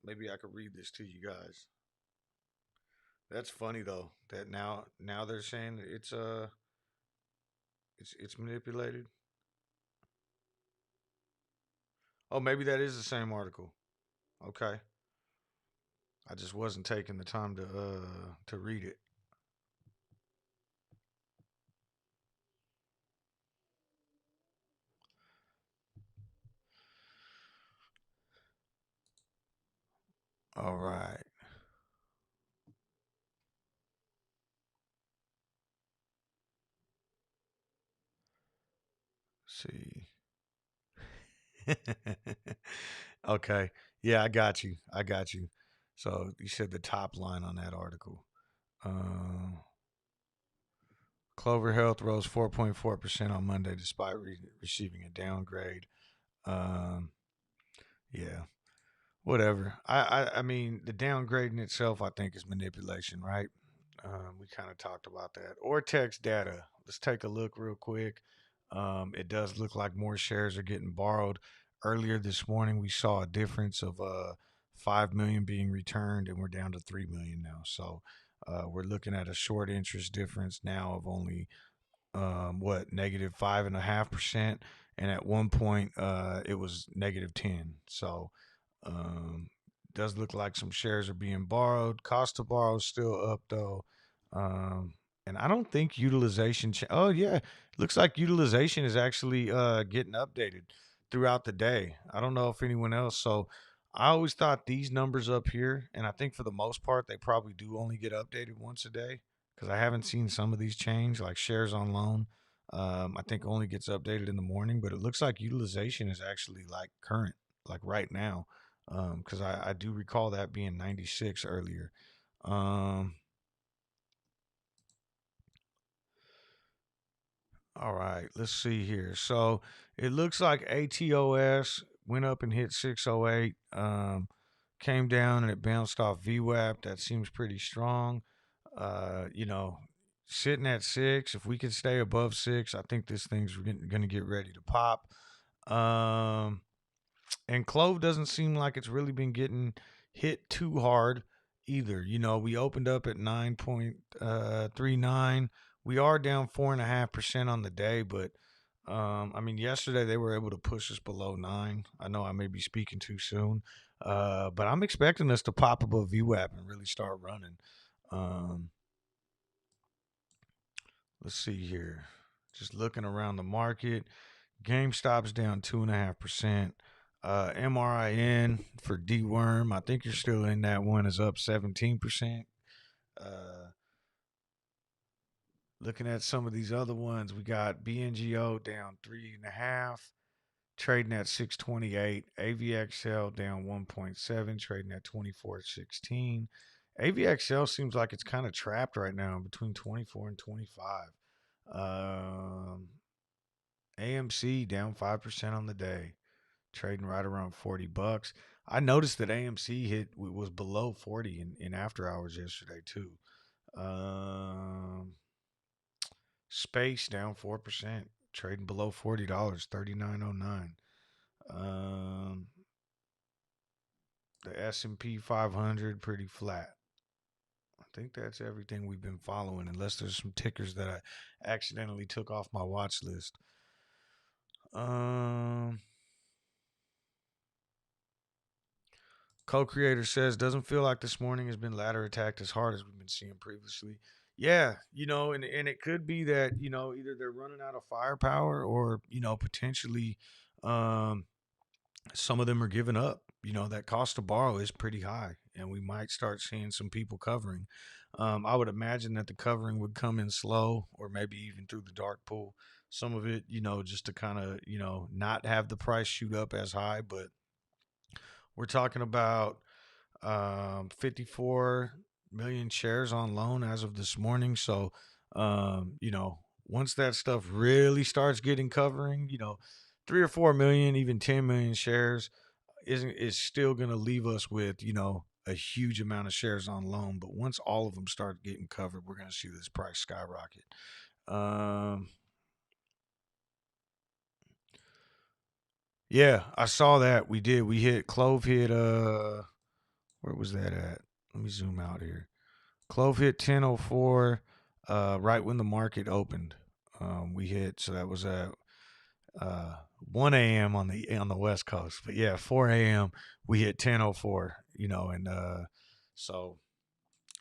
maybe I could read this to you guys. That's funny though that now they're saying it's manipulated. Oh, maybe that is the same article. Okay, I just wasn't taking the time to read it. All right, see. Okay, yeah, I got you. I got you. So you said the top line on that article. Um, Clover Health rose 4.4% on Monday despite receiving a downgrade. Um, yeah, whatever. I mean, the downgrading itself, I think, is manipulation, right? We kind of talked about that. Or text data. Let's take a look real quick. It does look like more shares are getting borrowed. Earlier this morning, we saw a difference of 5 million being returned, and we're down to 3 million now. So we're looking at a short interest difference now of only what -5.5%, and at one point it was -10. So um, does look like some shares are being borrowed. Cost to borrow is still up though. Um, and I don't think utilization. Oh yeah, looks like utilization is actually getting updated throughout the day. I don't know if anyone else. So I always thought these numbers up here, and I think for the most part they probably do only get updated once a day because I haven't seen some of these change, like shares on loan. I think only gets updated in the morning, but it looks like utilization is actually like current, like right now, because I do recall that being 96 earlier. Um, all right, let's see here. So it looks like ATOS went up and hit 608, came down and it bounced off VWAP. That seems pretty strong. You know, sitting at 6, if we can stay above 6, I think this thing's going to get ready to pop. Um, and Clove doesn't seem like it's really been getting hit too hard either. You know, we opened up at 9.39. We are down 4.5% on the day, but I mean, yesterday they were able to push us below 9. I know I may be speaking too soon, but I'm expecting us to pop above VWAP and really start running. Um, let's see here. Just looking around the market, GameStop's down 2.5%. MRIN for DWorm, I think you're still in that one, is up 17%. Uh, looking at some of these other ones, we got BNGO down 3.5, trading at 628. AVXL down 1.7, trading at 24.16. AVXL seems like it's kind of trapped right now between 24 and 25. Um, AMC down 5% on the day, trading right around $40. I noticed that AMC was below 40 in after hours yesterday too. Um, Space down 4%, trading below $40, 39.09. Um, the S&P 500 pretty flat. I think that's everything we've been following, unless there's some tickers that I accidentally took off my watch list. Um, Co-creator says doesn't feel like this morning has been ladder attacked as hard as we've been seeing previously. Yeah, you know, and it could be that, you know, either they're running out of firepower or, you know, potentially um some of them are giving up. You know, that cost to borrow is pretty high, and we might start seeing some people covering. I would imagine that the covering would come in slow, or maybe even through the dark pool. Some of it, you know, just to kind of, you know, not have the price shoot up as high. But we're talking about 54 million shares on loan as of this morning. So, you know, once that stuff really starts getting covering, you know, 3 or 4 million, even 10 million shares is still going to leave us with, you know, a huge amount of shares on loan. But once all of them start getting covered, we're going to see this price skyrocket. Um, Yeah, I saw that. We did. We hit Clove hit where was that at? Let me zoom out here. Clove hit 10:04 right when the market opened. We hit, so that was at uh 1 a.m. on the West Coast. But yeah, 4 a.m. we hit 10:04, and so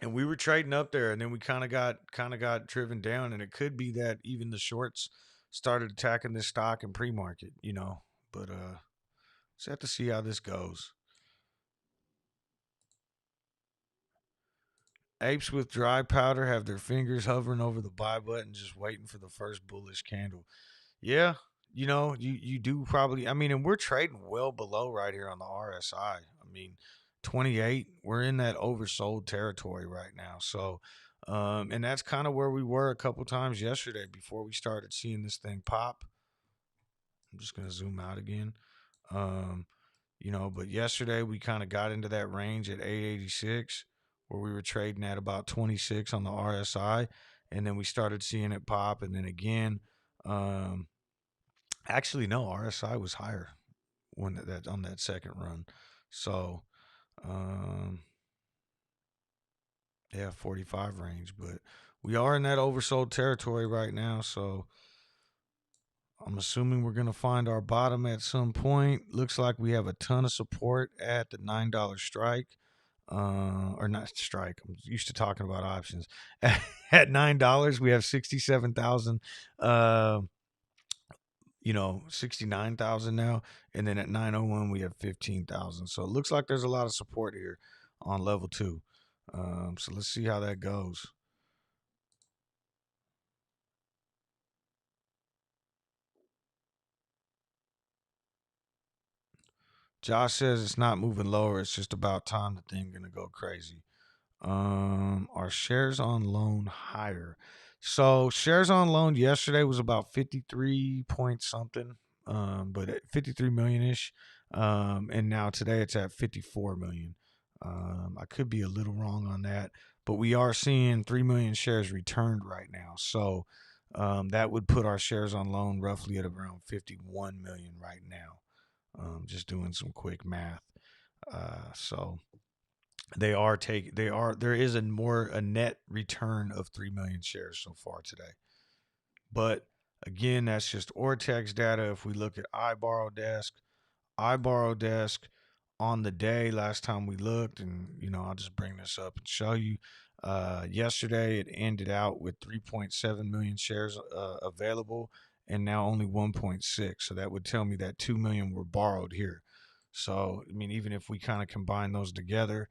and we were trading up there, and then we kind of got driven down, and it could be that even the shorts started attacking this stock in pre-market, but just have to see how this goes. Apes with dry powder have their fingers hovering over the buy button, just waiting for the first bullish candle. Yeah, you do probably. I mean, and we're trading well below right here on the RSI. I mean, 28. We're in that oversold territory right now. So, and that's kind of where we were a couple times yesterday before we started seeing this thing pop. I'm just gonna zoom out again. Um, but yesterday we kind of got into that range at 886 where we were trading at about 26 on the RSI, and then we started seeing it pop, and then again. Um, Actually, no, RSI was higher when that on that second run. So, um, yeah, 45 range, but we are in that oversold territory right now. So I'm assuming we're gonna find our bottom at some point. Looks like we have a ton of support at the $9 strike. Or not strike. I'm used to talking about options. At $9, we have 67,000. 69,000 now. And then at 901, we have 15,000. So it looks like there's a lot of support here on level two. So let's see how that goes. Josh says it's not moving lower. It's just about time the thing gonna go crazy. Are shares on loan higher? So shares on loan yesterday was about 53 point something, but at 53 million ish. And now today it's at 54 million. I could be a little wrong on that, but we are seeing 3 million shares returned right now. So that would put our shares on loan roughly at around 51 million right now. Just doing some quick math. So there is a net return of 3 million shares so far today. But again, that's just Ortex data. If we look at iBorrowDesk on the day last time we looked, and I'll just bring this up and show you. Yesterday it ended out with 3.7 million shares available, and now only 1.6. So that would tell me that 2 million were borrowed here. So I mean, even if we kind of combine those together,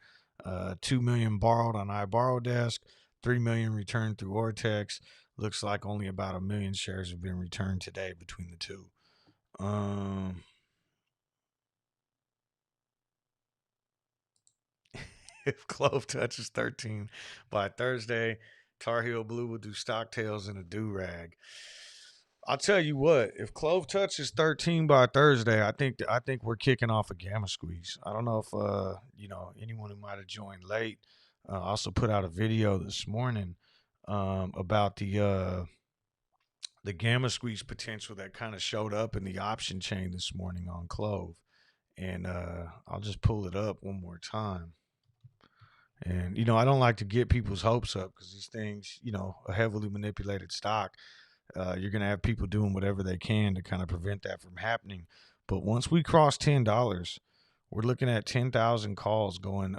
2 million borrowed on iBorrowDesk, 3 million returned through Ortex. Looks like only about a million shares have been returned today between the two. Um, if Clove touches 13 by Thursday, Tar Heel Blue will do stocktails in a do rag. I'll tell you what, if Clove touches 13 by Thursday, I think we're kicking off a gamma squeeze. I don't know if anyone who might have joined late also put out a video this morning about the gamma squeeze potential that kind of showed up in the option chain this morning on Clove. And I'll just pull it up one more time. And I don't like to get people's hopes up because these things, a heavily manipulated stock. You're going to have people doing whatever they can to kind of prevent that from happening. But once we cross $10, we're looking at 10,000 calls going,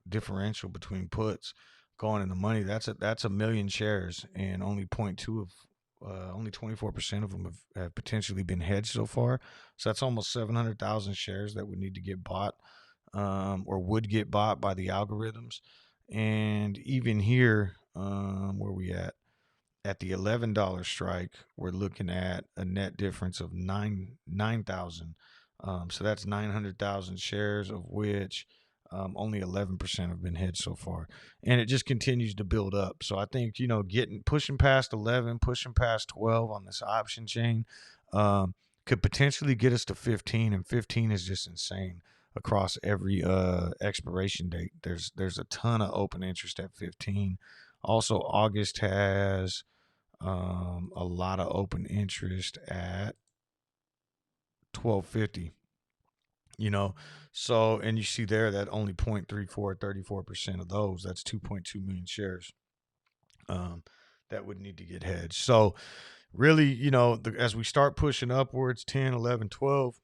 differential between puts going in the money. That's a million shares, and only 0.2 of only 24% of them have potentially been hedged so far. So that's almost 700,000 shares that would need to get bought, or would get bought by the algorithms. And even here, where we at the $11 strike, we're looking at a net difference of 9,000. So that's 900,000 shares, of which only 11% have been hedged so far, and it just continues to build up. So I think pushing past 11, pushing past 12 on this option chain could potentially get us to 15, and 15 is just insane across every expiration date. There's a ton of open interest at 15. Also, August has a lot of open interest at 12.50. You know, so and you see there that only 34% of those, that's 2.2 million shares, um, that would need to get hedged. So really, as we start pushing upwards, 10, 11, 12,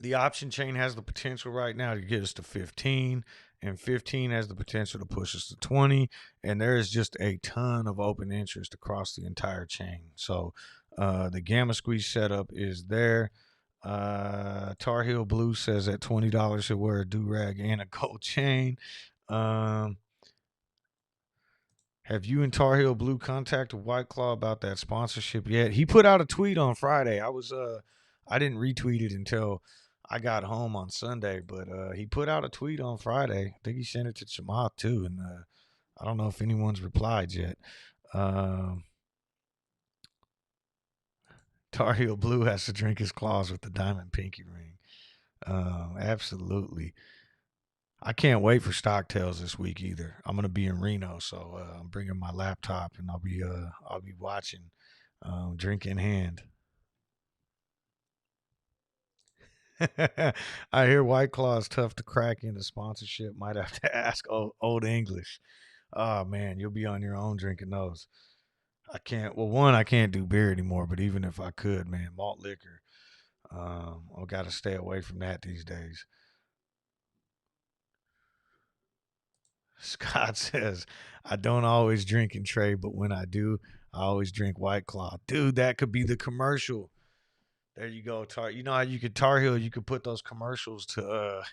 the option chain has the potential right now to get us to 15, and 15 has the potential to push us to 20. And there is just a ton of open interest across the entire chain. So the gamma squeeze setup is there. Tar Heel Blue says at $20 he'll wear a do-rag and a gold chain. Have you and Tar Heel Blue contacted White Claw about that sponsorship yet? He put out a tweet on Friday. I didn't retweet it until I got home on Sunday, but he put out a tweet on Friday. I think he sent it to Chamath too, and I don't know if anyone's replied yet. Tar Heel Blue has to drink his claws with the diamond pinky ring. Absolutely. I can't wait for Stocktails this week either. I'm gonna be in Reno, so I'm bringing my laptop and I'll be watching, drink in hand. I hear White Claw is tough to crack into sponsorship. Might have to ask Old English. Oh man, you'll be on your own drinking those. I can't. Well, one, I can't do beer anymore. But even if I could, man, malt liquor, I've got to stay away from that these days. Scott says, I don't always drink and trade, but when I do, I always drink White Claw. Dude, that could be the commercial. There you go, Tar. You know how you could Tar Heel, you could put those commercials to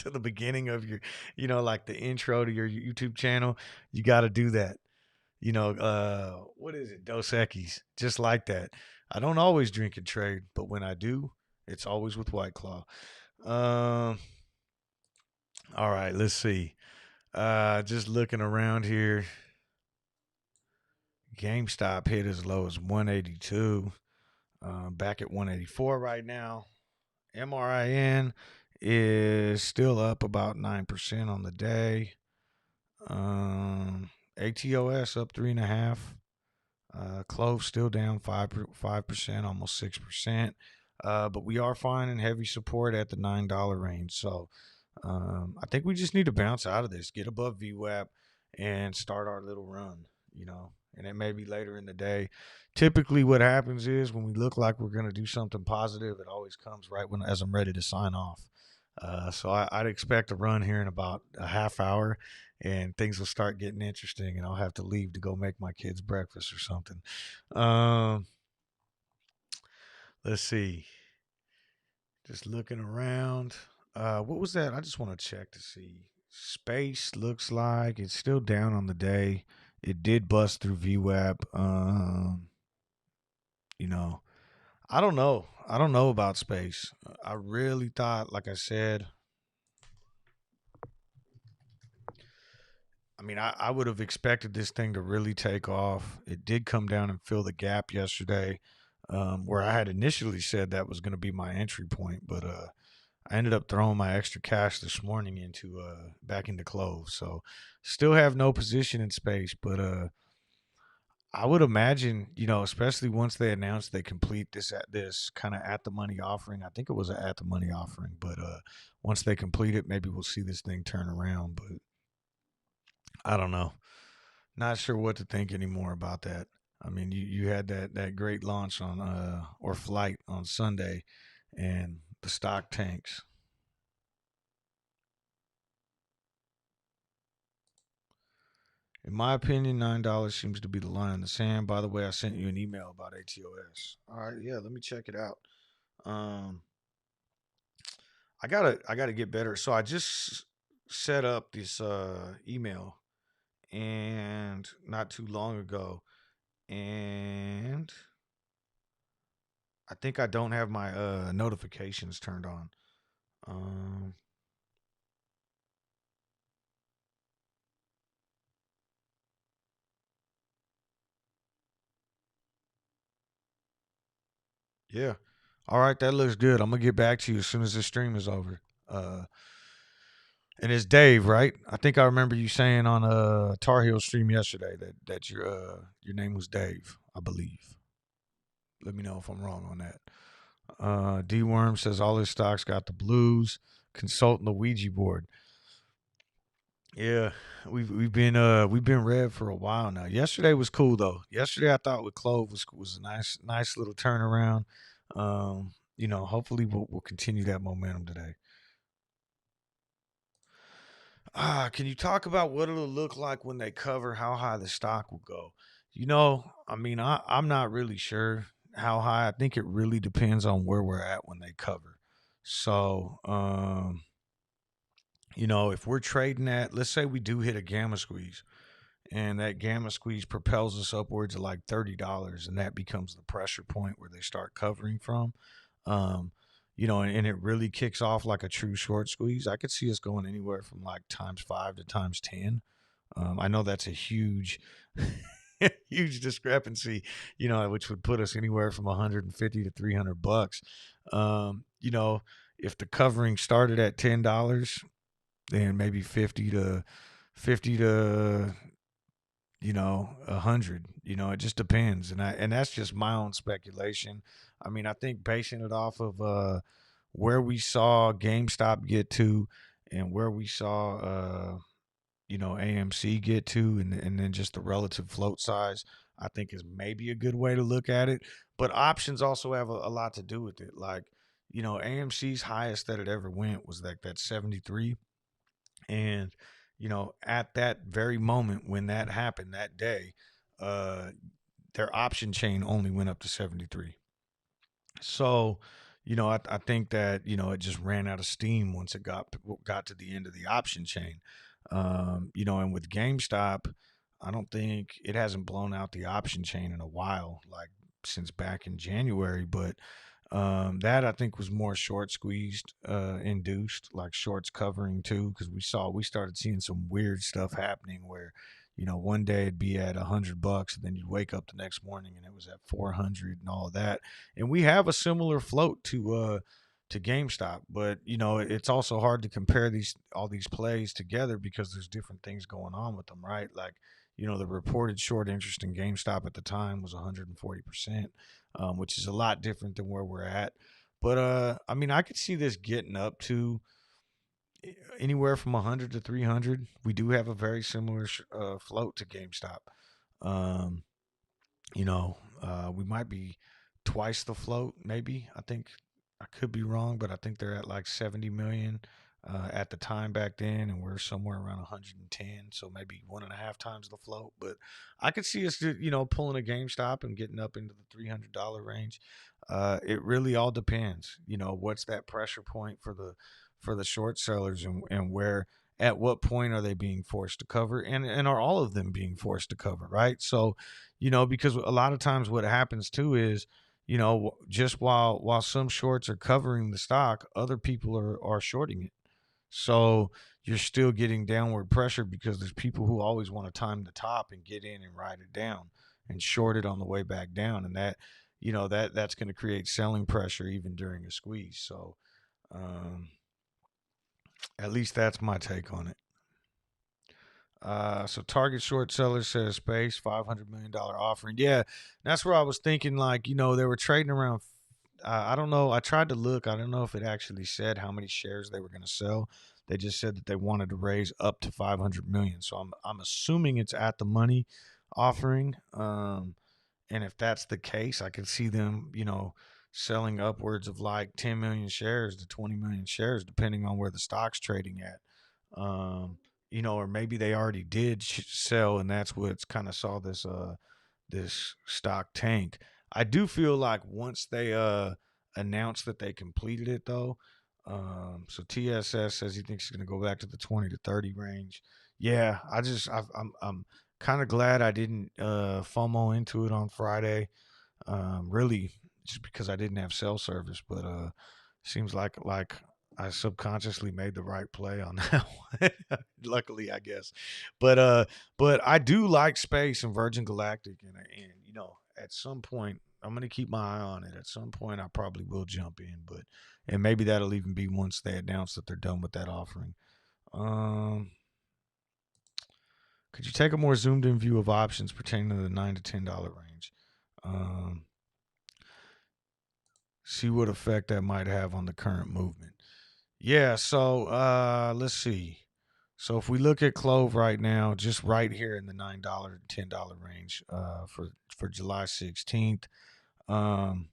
the beginning of your, like the intro to your YouTube channel. You got to do that. What is it? Dos Equis. Just like that. I don't always drink and trade, but when I do, it's always with White Claw. All right, let's see. Just looking around here. GameStop hit as low as 182. Back at 184 right now. MRIN is still up about 9% on the day. ATOS up 3.5%. CLOV still down 5%, almost 6%. But we are finding heavy support at the $9 range. So I think we just need to bounce out of this, get above VWAP, and start our little run, and it may be later in the day. Typically what happens is when we look like we're going to do something positive, it always comes right as I'm ready to sign off. So I'd expect a run here in about a half hour, and things will start getting interesting, and I'll have to leave to go make my kids breakfast or something. Let's see. Just looking around. What was that? I just want to check to see. Space looks like it's still down on the day. It did bust through VWAP. I don't know. I don't know about space. I really thought, like I said, I would have expected this thing to really take off. It did come down and fill the gap yesterday, where I had initially said that was going to be my entry point, but I ended up throwing my extra cash this morning back into CLOV. So still have no position in space, but I would imagine, especially once they announce they complete this kind of at the money offering. I think it was an at the money offering, but once they complete it, maybe we'll see this thing turn around. But I don't know. Not sure what to think anymore about that. I mean, you had that great launch on or flight on Sunday, and the stock tanks. In my opinion, $9 seems to be the line in the sand. By the way, I sent you an email about ATOS. All right, yeah, let me check it out. I gotta get better. So I just set up this email, and not too long ago, and I think I don't have my notifications turned on. Yeah. All right, that looks good. I'm gonna get back to you as soon as this stream is over. And it's Dave, right? I think I remember you saying on a Tar Heel stream yesterday that your name was Dave, I believe. Let me know if I'm wrong on that. D Worm says all his stocks got the blues. Consulting the Ouija board. Yeah, we've been red for a while now. Yesterday was cool though. Yesterday I thought with Clove was a nice little turnaround. Hopefully we'll continue that momentum today. Can you talk about what it'll look like when they cover how high the stock will go? I mean, I'm not really sure how high. I think it really depends on where we're at when they cover. So, if we're trading at, let's say we do hit a gamma squeeze and that gamma squeeze propels us upwards of like $30 and that becomes the pressure point where they start covering from. Um, and it really kicks off like a true short squeeze. I could see us going anywhere from like times 5 to times 10. I know that's a huge, huge discrepancy, which would put us anywhere from 150 to $300. If the covering started at $10, then maybe 50 to 100. It just depends, and that's just my own speculation. I mean, I think basing it off of where we saw GameStop get to and where we saw AMC get to, and then just the relative float size, I think is maybe a good way to look at it. But options also have a lot to do with it. Like, AMC's highest that it ever went was like that 73. And, at that very moment when that happened that day, uh, their option chain only went up to 73. So, I think that, it just ran out of steam once it got to the end of the option chain. And with GameStop, I don't think it hasn't blown out the option chain in a while, like since back in January. But that I think was more short squeezed, induced, like shorts covering too, because we started seeing some weird stuff happening where, one day it'd be at $100, and then you'd wake up the next morning and it was at 400 and all of that. And we have a similar float to GameStop, but it's also hard to compare all these plays together because there's different things going on with them, right? Like, the reported short interest in GameStop at the time was 140%, which is a lot different than where we're at. But I mean, I could see this getting up to anywhere from 100 to 300. We do have a very similar float to GameStop. Um, we might be twice the float, maybe. I think I could be wrong, but I think they're at like 70 million at the time back then, and we're somewhere around 110, so maybe 1.5 times the float. But I could see us, pulling a GameStop and getting up into the $300 range. It really all depends. What's that pressure point for the short sellers, and where at what point are they being forced to cover, and are all of them being forced to cover, right? So, because a lot of times what happens too is, just while some shorts are covering the stock, other people are shorting it. So you're still getting downward pressure because there's people who always want to time the top and get in and ride it down and short it on the way back down, and that's going to create selling pressure even during a squeeze. So um, at least that's my take on it. So Target short seller says space $500 million offering. Yeah, that's where I was thinking. Like, they were trading around. I don't know. I tried to look. I don't know if it actually said how many shares they were going to sell. They just said that they wanted to raise up to 500 million. So I'm assuming it's at the money offering. And if that's the case, I could see them, selling upwards of like 10 million shares to 20 million shares, depending on where the stock's trading at. Um, or maybe they already did sell, and that's what's kind of saw this stock tank. I do feel like once they announced that they completed it though, so TSS says he thinks he's going to go back to the 20 to 30 range. Yeah, I'm kind of glad I didn't FOMO into it on Friday. Really, just because I didn't have cell service, but seems like I subconsciously made the right play on that one. Luckily, I guess. But I do like space and Virgin Galactic, and at some point I'm gonna keep my eye on it. At some point, I probably will jump in, and maybe that'll even be once they announce that they're done with that offering. Um, could you take a more zoomed in view of options pertaining to the $9 to $10 range? Um, See what effect that might have on the current movement. Yeah, so let's see. So if we look at Clove right now, just right here in the $9 to $10 range for July 16th. Um,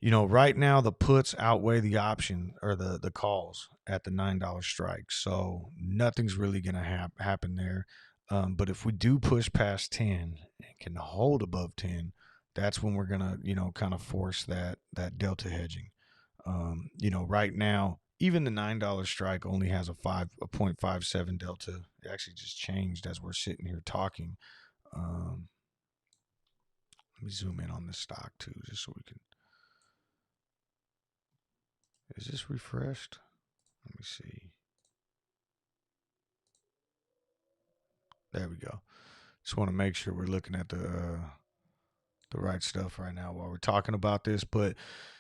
right now the puts outweigh the option or the calls at the $9 strike. So nothing's really going to happen there. But if we do push past 10 and can hold above 10, that's when we're going to, kind of force that delta hedging. Right now, even the $9 strike only has a 0.57 delta. It actually just changed as we're sitting here talking. Let me zoom in on this stock too, just so we can. Is this refreshed? Let me see. There we go. Just want to make sure we're looking at the right stuff right now while we're talking about this. But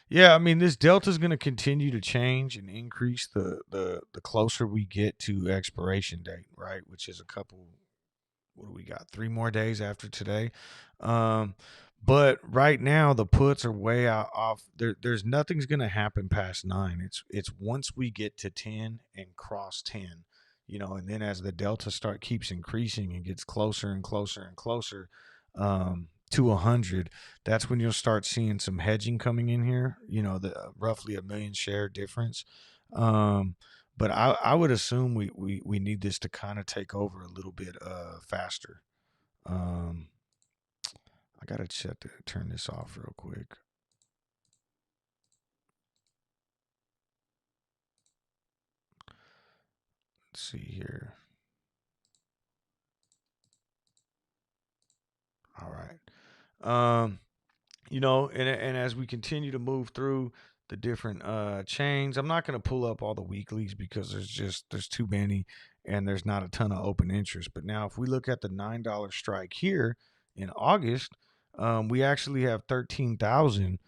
yeah, I mean, this delta is going to continue to change and increase the closer we get to expiration date, right? Which is a couple. What do we got? 3 more days after today. Um, but right now the puts are way out off. There's nothing's gonna happen past 9. It's once we get to 10 and cross 10, and then as the delta keeps increasing and gets closer and closer and closer to 100, that's when you'll start seeing some hedging coming in here. The roughly a million share difference. But I would assume we need this to kind of take over a little bit faster. Um, I gotta turn this off real quick. Let's see here. All right. And as we continue to move through the different chains, I'm not going to pull up all the weeklies because there's too many and there's not a ton of open interest. But now if we look at the $9 strike here in August, we actually have 13,000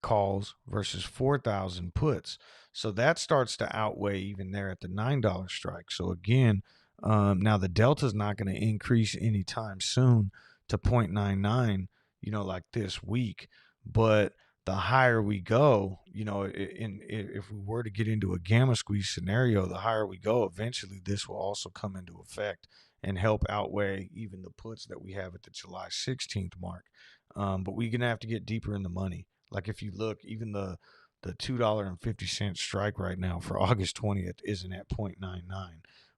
calls versus 4,000 puts. So that starts to outweigh even there at the $9 strike. So again, now the delta is not going to increase anytime soon to 0.99, like this week. But the higher we go, if we were to get into a gamma squeeze scenario, the higher we go, eventually this will also come into effect and help outweigh even the puts that we have at the July 16th mark. But we're going to have to get deeper in the money. Like if you look, even the $2.50 strike right now for August 20th isn't at 0.99.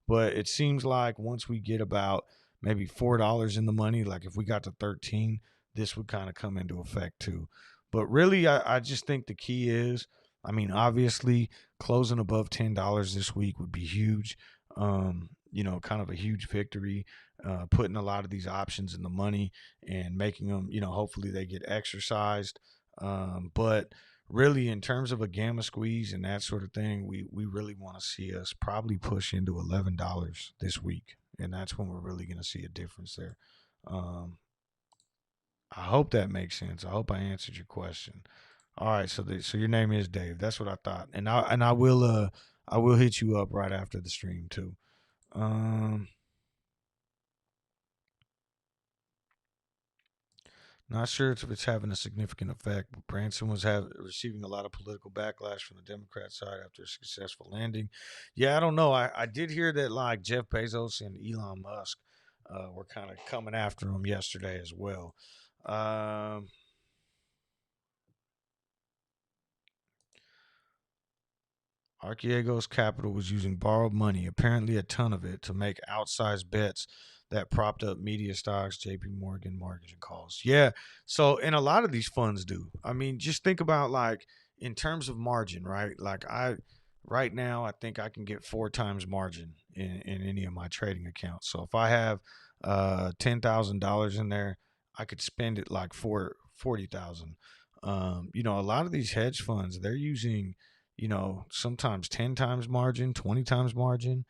But it seems like once we get about maybe $4 in the money, like if we got to 13, this would kind of come into effect too. But really, I just think the key is, I mean, obviously closing above $10 this week would be huge. Kind of a huge victory, putting a lot of these options in the money and making them, hopefully they get exercised. But really, in terms of a gamma squeeze and that sort of thing, we really want to see us probably push into $11 this week, and that's when we're really going to see a difference there. Um, I hope that makes sense. I hope I answered your question. All right, so your name is Dave. That's what I thought, and I will hit you up right after the stream too. Um, Not sure if it's having a significant effect, but Branson was receiving a lot of political backlash from the Democrat side after a successful landing. Yeah, I don't know. I did hear that like Jeff Bezos and Elon Musk were kind of coming after him yesterday as well. Um, Archiego's capital was using borrowed money, apparently a ton of it, to make outsized bets that propped up media stocks, JP Morgan, margin calls. Yeah. So, and a lot of these funds do. I mean, just think about like in terms of margin, right? Right now, I think I can get 4 times margin in any of my trading accounts. So if I have $10,000 in there, I could spend it like 40,000. A lot of these hedge funds, they're using sometimes 10 times margin, 20 times margin.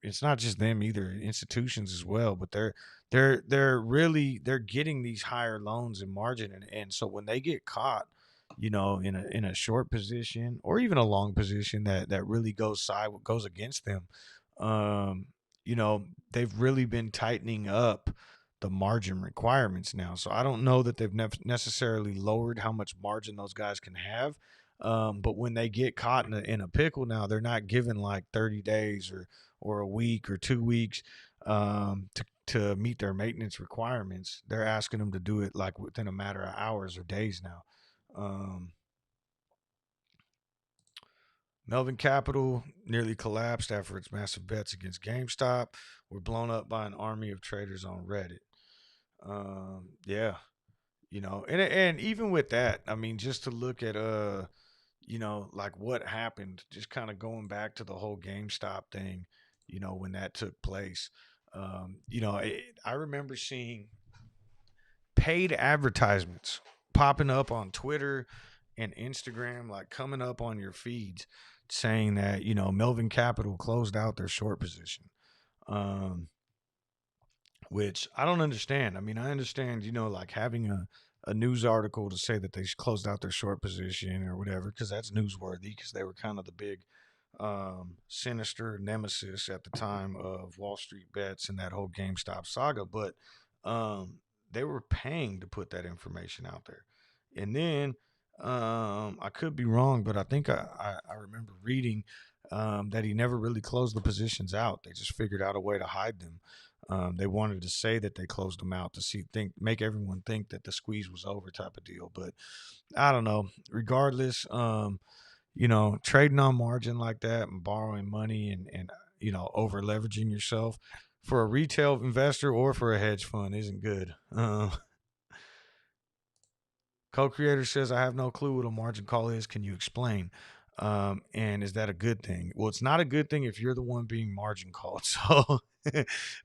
It's not just them either, institutions as well, but they're getting these higher loans and margin. And so when they get caught, in a short position or even a long position that really goes against them, um, they've really been tightening up the margin requirements now. So I don't know that they've necessarily lowered how much margin those guys can have. But when they get caught in a pickle now, they're not given like 30 days or a week or 2 weeks to meet their maintenance requirements. They're asking them to do it like within a matter of hours or days now. Melvin Capital nearly collapsed after its massive bets against GameStop were blown up by an army of traders on Reddit. Yeah, and even with that, I mean, just to look at like what happened, just kind of going back to the whole GameStop thing, when that took place. I remember seeing paid advertisements popping up on Twitter and Instagram, like coming up on your feeds saying that, Melvin Capital closed out their short position. Which I don't understand. I mean, I understand, like having a news article to say that they closed out their short position or whatever, because that's newsworthy, because they were kind of the big sinister nemesis at the time of Wall Street Bets and that whole GameStop saga. But they were paying to put that information out there. And then I could be wrong, but I think I remember reading that he never really closed the positions out. They just figured out a way to hide them. They wanted to say that they closed them out to make everyone think that the squeeze was over, type of deal. But I don't know. Regardless, trading on margin like that and borrowing money and over leveraging yourself for a retail investor or for a hedge fund isn't good. Co-creator says, I have no clue what a margin call is. Can you explain? And is that a good thing? Well, it's not a good thing if you're the one being margin called. So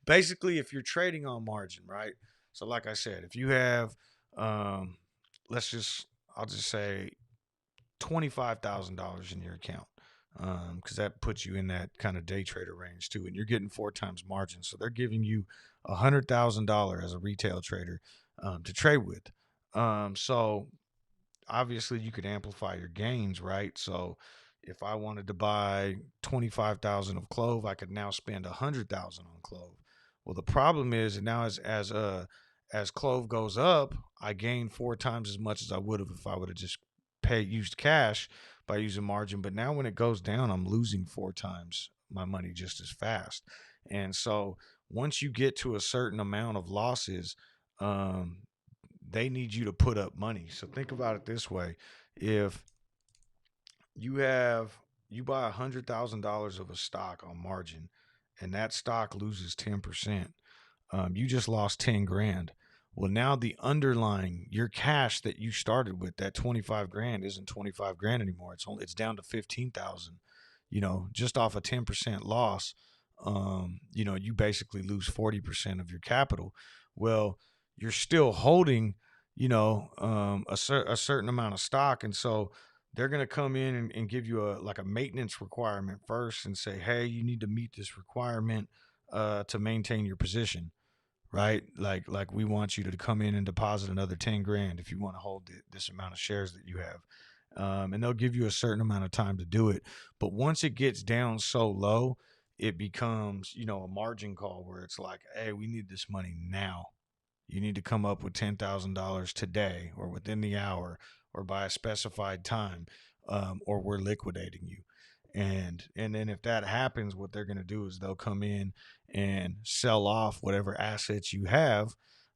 basically, if you're trading on margin, right? So like I said, if you have, I'll just say $25,000 in your account, because that puts you in that kind of day trader range too, and you're getting 4 times margin. So they're giving you $100,000 as a retail trader to trade with. So obviously you could amplify your gains, right? So if I wanted to buy 25,000 of CLOV, I could now spend 100,000 on CLOV. Well, the problem is now as CLOV goes up, I gain 4 times as much as I would have if I would have just used cash by using margin. But now when it goes down, I'm losing 4 times my money just as fast. And so once you get to a certain amount of losses, they need you to put up money. So think about it this way: if you buy $100,000 of a stock on margin, and that stock loses 10%, you just lost 10 grand. Well, now the underlying, your cash that you started with, that 25 grand isn't 25 grand anymore. It's down to 15,000. Just off a 10% loss, you basically lose 40% of your capital. Well, you're still holding, a certain amount of stock, and so they're going to come in and give you a maintenance requirement first and say, hey, you need to meet this requirement to maintain your position, right? Like we want you to come in and deposit another 10 grand if you want to hold this amount of shares that you have. And they'll give you a certain amount of time to do it. But once it gets down so low, it becomes, a margin call where it's like, hey, we need this money now. You need to come up with $10,000 today or within the hour or by a specified time, or we're liquidating you. And then if that happens, what they're going to do is they'll come in and sell off whatever assets you have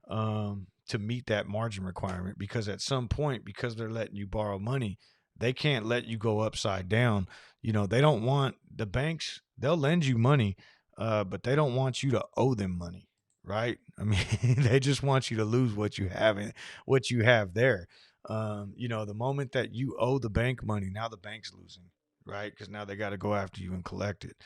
to meet that margin requirement. Because at some point, because they're letting you borrow money, they can't let you go upside down. They don't want the banks. They'll lend you money, but they don't want you to owe them money. Right? I mean, they just want you to lose what you have there. The moment that you owe the bank money, now the bank's losing, right? Because now they got to go after you and collect it.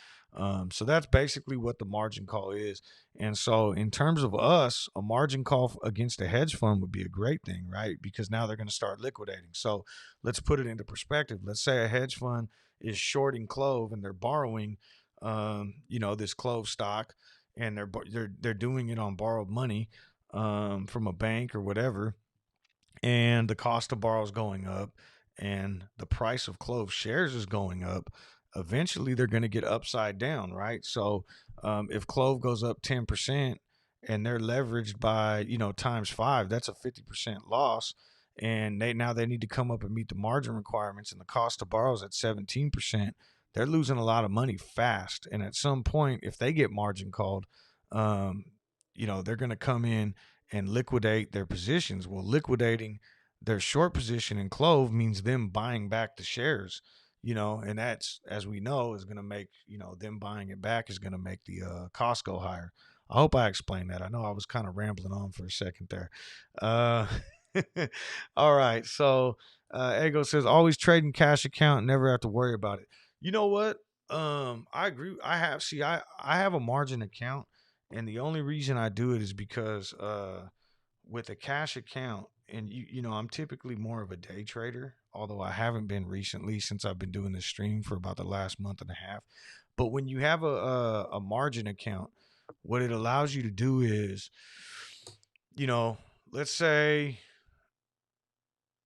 So that's basically what the margin call is. And so in terms of us, a margin call against a hedge fund would be a great thing, right? Because now they're going to start liquidating. So let's put it into perspective. Let's say a hedge fund is shorting CLOV and they're borrowing, this CLOV stock, and they're doing it on borrowed money from a bank or whatever, and the cost to borrow is going up, and the price of CLOV shares is going up. Eventually, they're going to get upside down, right? So if CLOV goes up 10%, and they're leveraged by, times 5, that's a 50% loss. And they need to come up and meet the margin requirements, and the cost to borrow is at 17%. They're losing a lot of money fast. And at some point, if they get margin called, um, they're going to come in and liquidate their positions. Well, liquidating their short position in Clove means them buying back the shares, and that's, as we know, is going to make, them buying it back is going to make the cost go higher. I hope I explained that. I know I was kind of rambling on for a second there. Uh, all right. So Ego says, always trading cash account, never have to worry about it. You know what? I agree. I have a margin account, and the only reason I do it is because with a cash account, and I'm typically more of a day trader, although I haven't been recently since I've been doing this stream for about the last month and a half. But when you have a margin account, what it allows you to do is, let's say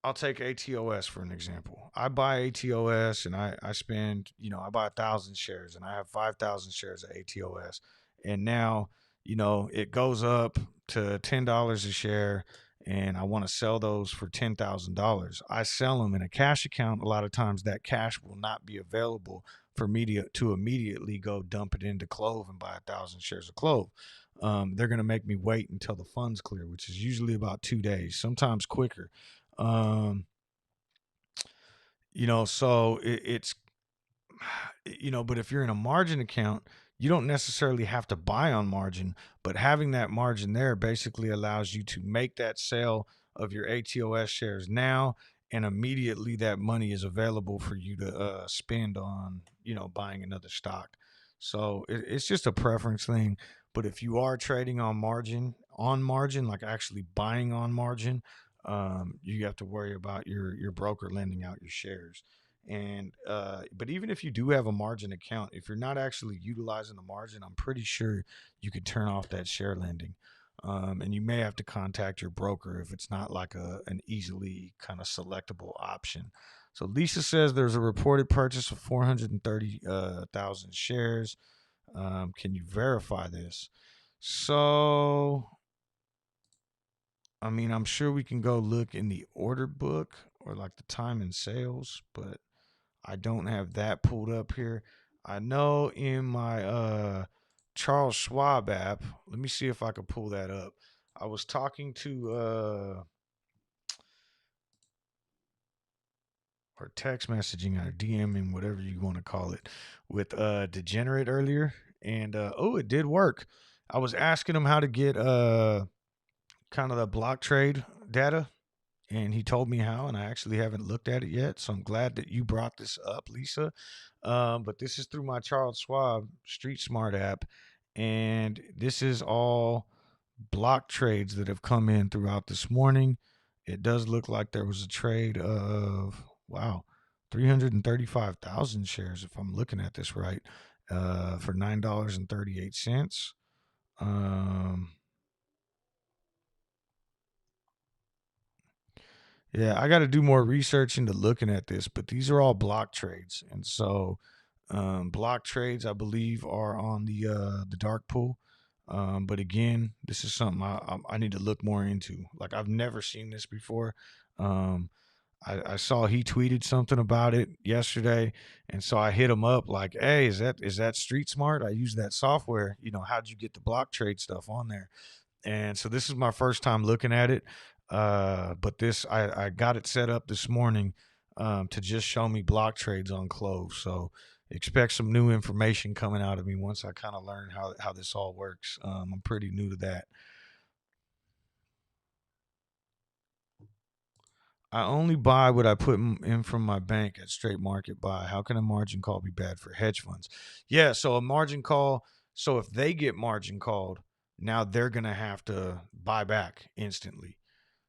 I'll take ATOS for an example. I buy ATOS and I spend, I buy 1,000 shares and I have 5,000 shares of ATOS. And now, it goes up to $10 a share and I want to sell those for $10,000. I sell them in a cash account. A lot of times that cash will not be available for me to immediately go dump it into Clove and buy 1,000 shares of Clove. They're going to make me wait until the funds clear, which is usually about 2 days, sometimes quicker. Um, so it's, but if you're in a margin account, you don't necessarily have to buy on margin, but having that margin there basically allows you to make that sale of your ATOS shares now, and immediately that money is available for you to spend on, buying another stock. So it's just a preference thing. But if you are trading on margin, like actually buying on margin, you have to worry about your broker lending out your shares. And but even if you do have a margin account, if you're not actually utilizing the margin, I'm pretty sure you could turn off that share lending. And you may have to contact your broker if it's not like an easily kind of selectable option. So Lisa says there's a reported purchase of 430,000 shares. Can you verify this? So, I mean, I'm sure we can go look in the order book or like the time in sales, but I don't have that pulled up here. I know in my Charles Schwab app, let me see if I can pull that up. I was talking to or text messaging or DMing, whatever you want to call it, with Degenerate earlier, and it did work. I was asking him how to get kind of the block trade data, and he told me how, and I actually haven't looked at it yet. So I'm glad that you brought this up, Lisa. But this is through my Charles Schwab Street Smart app, and this is all block trades that have come in throughout this morning. It does look like there was a trade of, wow, 335,000 shares, if I'm looking at this right, for $9.38. Yeah, I got to do more research into looking at this, but these are all block trades, and so block trades, I believe, are on the dark pool. But again, this is something I need to look more into. Like, I've never seen this before. Um, I saw he tweeted something about it yesterday, and so I hit him up like, "Hey, is that Street Smart? I use that software. How'd you get the block trade stuff on there?" And so this is my first time looking at it. But I got it set up this morning to just show me block trades on Clove. So expect some new information coming out of me once I kind of learn how this all works. I'm pretty new to that. I only buy what I put in from my bank at straight market buy. How can a margin call be bad for hedge funds? Yeah, so a margin call. So if they get margin called, now they're gonna have to buy back instantly.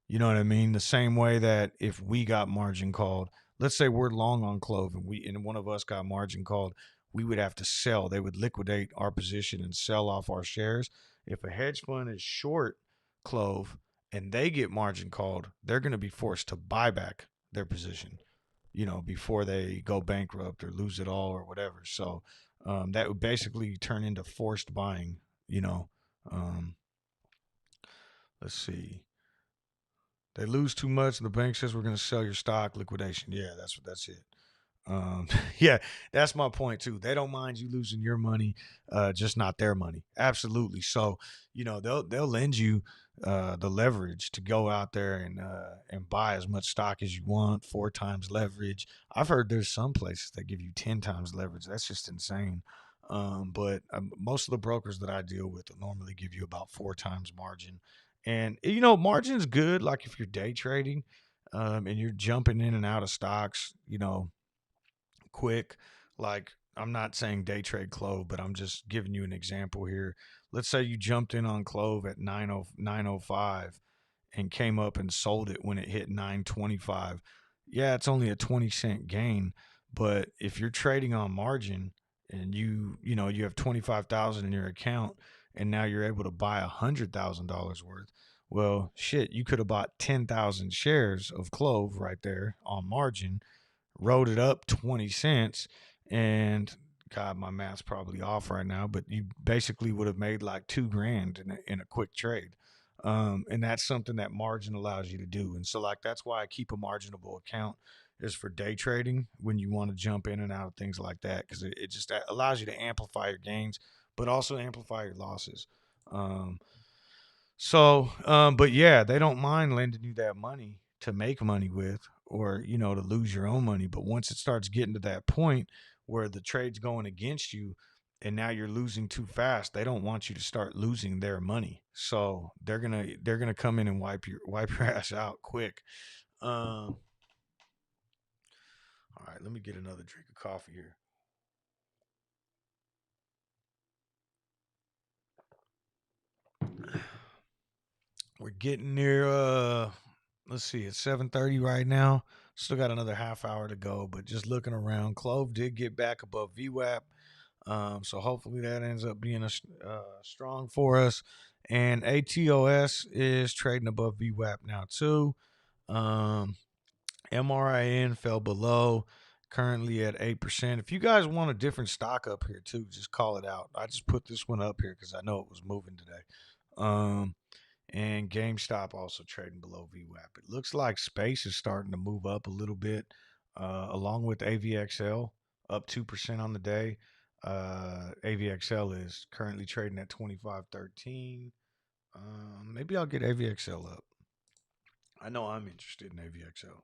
You know what I mean? The same way that if we got margin called, let's say we're long on Clove and one of us got margin called, we would have to sell. They would liquidate our position and sell off our shares. If a hedge fund is short Clove and they get margin called, they're going to be forced to buy back their position, before they go bankrupt or lose it all or whatever. So that would basically turn into forced buying, you know. Um, Let's see. They lose too much, and the bank says we're going to sell your stock. Liquidation. Yeah, that's it. Um, yeah, that's my point too. They don't mind you losing your money, just not their money. Absolutely. So, they'll lend you the leverage to go out there and buy as much stock as you want, 4 times leverage. I've heard there's some places that give you 10 times leverage. That's just insane. But most of the brokers that I deal with will normally give you about 4 times margin, and margin's good. Like if you're day trading, and you're jumping in and out of stocks, quick. Like, I'm not saying day trade Clove, but I'm just giving you an example here. Let's say you jumped in on Clove at 905 and came up and sold it when it hit 925. Yeah, it's only a 20-cent gain, but if you're trading on margin and you have 25,000 in your account and now you're able to buy $100,000 worth, well, shit, you could have bought 10,000 shares of Clove right there on margin, wrote it up 20 cents, and God, my math's probably off right now, but you basically would have made like 2 grand in a quick trade. And that's something that margin allows you to do. And so, like, that's why I keep a marginable account, is for day trading when you want to jump in and out of things like that, because it just allows you to amplify your gains, but also amplify your losses. Um, but yeah, they don't mind lending you that money to make money with, or, to lose your own money. But once it starts getting to that point where the trade's going against you and now you're losing too fast, they don't want you to start losing their money. So they're gonna come in and wipe your ass out quick. All right, let me get another drink of coffee here. We're getting near let's see, it's 7:30 right now. Still got another half hour to go, but just looking around, Clove did get back above VWAP. So hopefully that ends up being a strong for us. And ATOS is trading above VWAP now too. Um, MRIN fell below, currently at 8%. If you guys want a different stock up here too, just call it out. I just put this one up here because I know it was moving today. Um, and GameStop also trading below VWAP. It looks like Space is starting to move up a little bit, along with AVXL, up 2% on the day. AVXL is currently trading at 25.13. Maybe I'll get AVXL up. I know I'm interested in AVXL.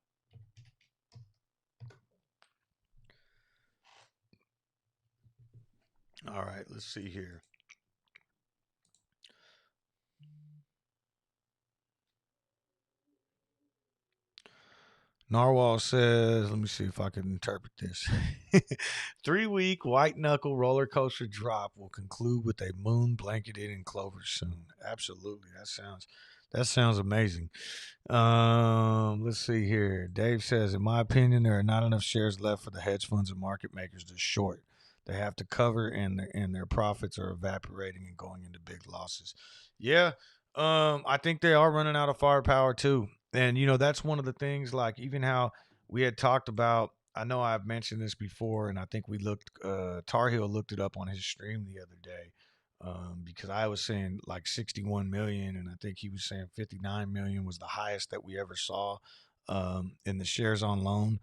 All right, let's see here. Narwhal says, let me see if I can interpret this. 3 week white knuckle roller coaster drop will conclude with a moon blanketed in clover soon. Absolutely. That sounds amazing. Let's see here. Dave says, in my opinion, there are not enough shares left for the hedge funds and market makers to short. They have to cover, and their profits are evaporating and going into big losses. Yeah. I think they are running out of firepower too. And that's one of the things, like, even how we had talked about, I know I've mentioned this before, and I think we looked Tar Heel looked it up on his stream the other day. Because I was saying like 61 million, and I think he was saying 59 million was the highest that we ever saw in the shares on loan.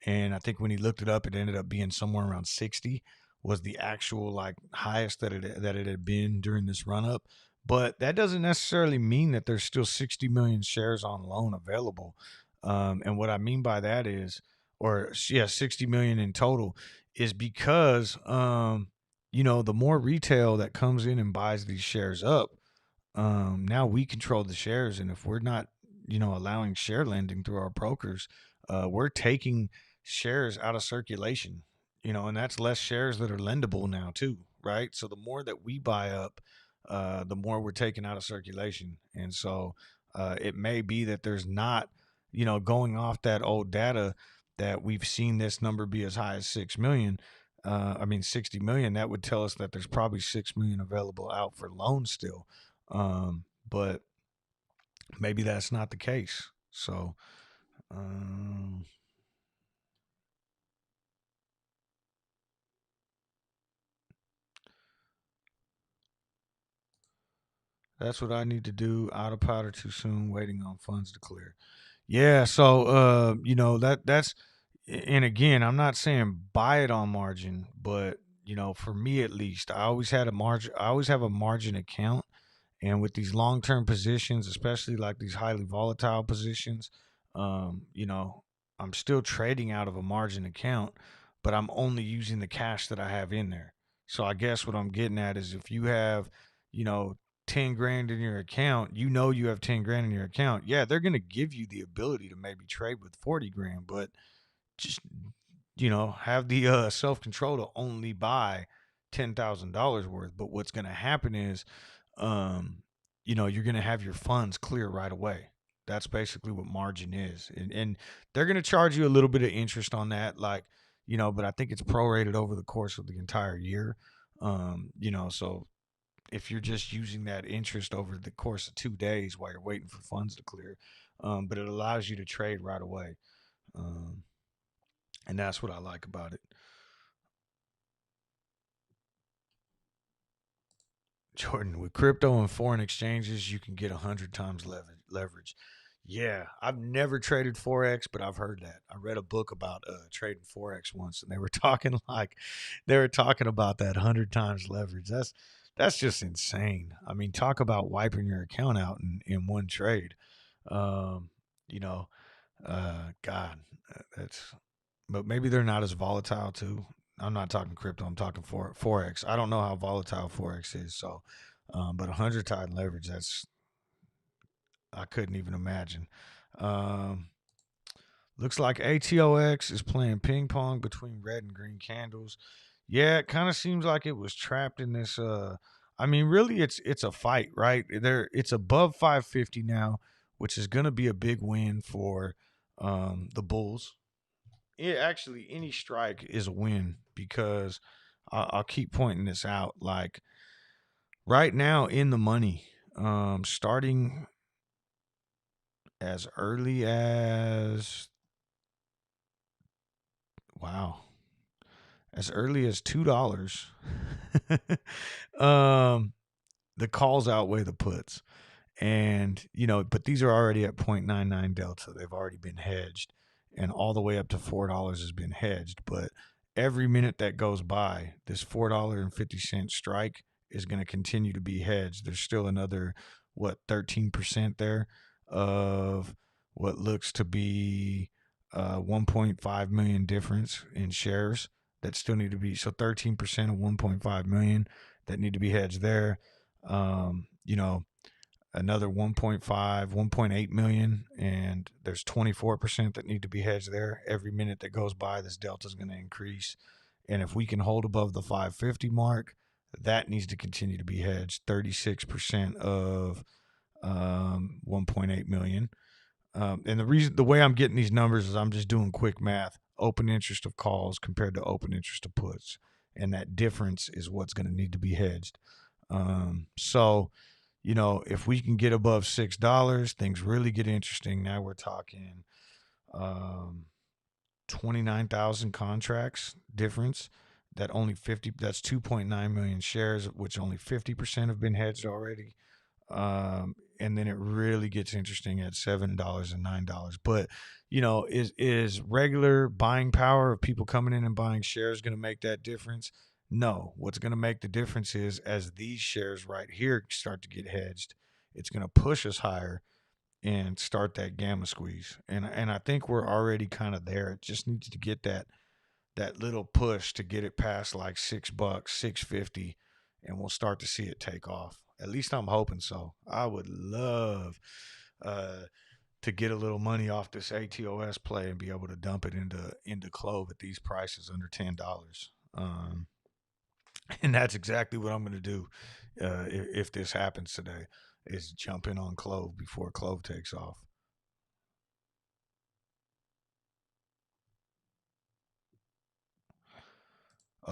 And I think when he looked it up, it ended up being somewhere around 60 was the actual like highest that it had been during this run up. But that doesn't necessarily mean that there's still 60 million shares on loan available. And what I mean by that is, or yeah, 60 million in total, is because the more retail that comes in and buys these shares up, now we control the shares. And if we're not, allowing share lending through our brokers, we're taking shares out of circulation, and that's less shares that are lendable now too, right? So the more that we buy up, the more we're taking out of circulation. And so it may be that there's not, going off that old data, that we've seen this number be as high as 6 million. 60 million, that would tell us that there's probably 6 million available out for loans still. But maybe that's not the case. So, um, That's what I need to do. Out of powder too soon, waiting on funds to clear. Yeah, so that's and again, I'm not saying buy it on margin, but for me at least, I always had a margin I always have a margin account, and with these long-term positions, especially like these highly volatile positions, I'm still trading out of a margin account, but I'm only using the cash that I have in there. So I guess what I'm getting at is if you have, you know, 10 grand in your account, you have 10 grand in your account. Yeah, they're going to give you the ability to maybe trade with 40 grand, but just, have the self control to only buy $10,000 worth. But what's going to happen is, um, you're going to have your funds clear right away. That's basically what margin is. And they're going to charge you a little bit of interest on that, like, but I think it's prorated over the course of the entire year. So if you're just using that interest over the course of 2 days while you're waiting for funds to clear, but it allows you to trade right away. Um, and that's what I like about it. Jordan, with crypto and foreign exchanges, you can get 100 times leverage. Yeah, I've never traded forex, but I've heard that. I read a book about trading forex once, and they were talking about that 100 times leverage. That's just insane. I mean, talk about wiping your account out in one trade. Um, you know, God, that's. But maybe they're not as volatile too. I'm not talking crypto. I'm talking forex. I don't know how volatile forex is. So, but 100 time leverage. That's I couldn't even imagine. Um, Looks like ATOX is playing ping pong between red and green candles. Yeah, it kind of seems like it was trapped in this. I mean, really, it's a fight, right? It's above 550 now, which is going to be a big win for the Bulls. Actually, any strike is a win because I'll keep pointing this out. Like right now in the money, starting as early as wow, as early as $2. um, the calls outweigh the puts. And but these are already at 0.99 delta. They've already been hedged, and all the way up to $4 has been hedged. But every minute that goes by, this $4.50 strike is going to continue to be hedged. There's still another 13% there of what looks to be 1.5 million difference in shares that still need to be, so 13% of 1.5 million that need to be hedged there. um, you know Another 1.5, 1.8 million, and there's 24% that need to be hedged there. Every minute that goes by, this delta is going to increase. And if we can hold above the 550 mark, that needs to continue to be hedged. 36% of 1.8 million. And the way I'm getting these numbers is I'm just doing quick math. Open interest of calls compared to open interest of puts, and that difference is what's going to need to be hedged. So if we can get above $6, things really get interesting. Now we're talking 29,000 contracts difference. That's 2.9 million shares, which only 50% have been hedged already. And then it really gets interesting at $7 and $9. But is regular buying power of people coming in and buying shares going to make that difference? No. What's going to make the difference is as these shares right here start to get hedged, it's going to push us higher and start that gamma squeeze. And I think we're already kind of there. It just needs to get that little push to get it past like $6, 650, and we'll start to see it take off. At least I'm hoping so. I would love uh, to get a little money off this ATOS play and be able to dump it into CLOV at these prices under $10. And that's exactly what I'm going to do if this happens today. Is jump in on CLOV before CLOV takes off.